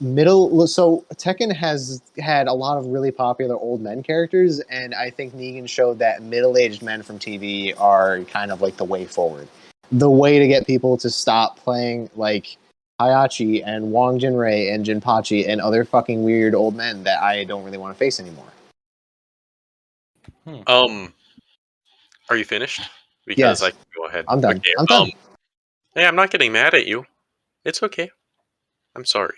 so Tekken has had a lot of really popular old men characters, and I think Negan showed that middle-aged men from TV are kind of like the way forward. The way to get people to stop playing like Hayachi and Wong Jinrei and Jinpachi and other fucking weird old men that I don't really want to face anymore. Are you finished? Because Yes. I can go ahead. I'm done. Okay, I'm done. Hey, I'm not getting mad at you. It's okay. I'm sorry.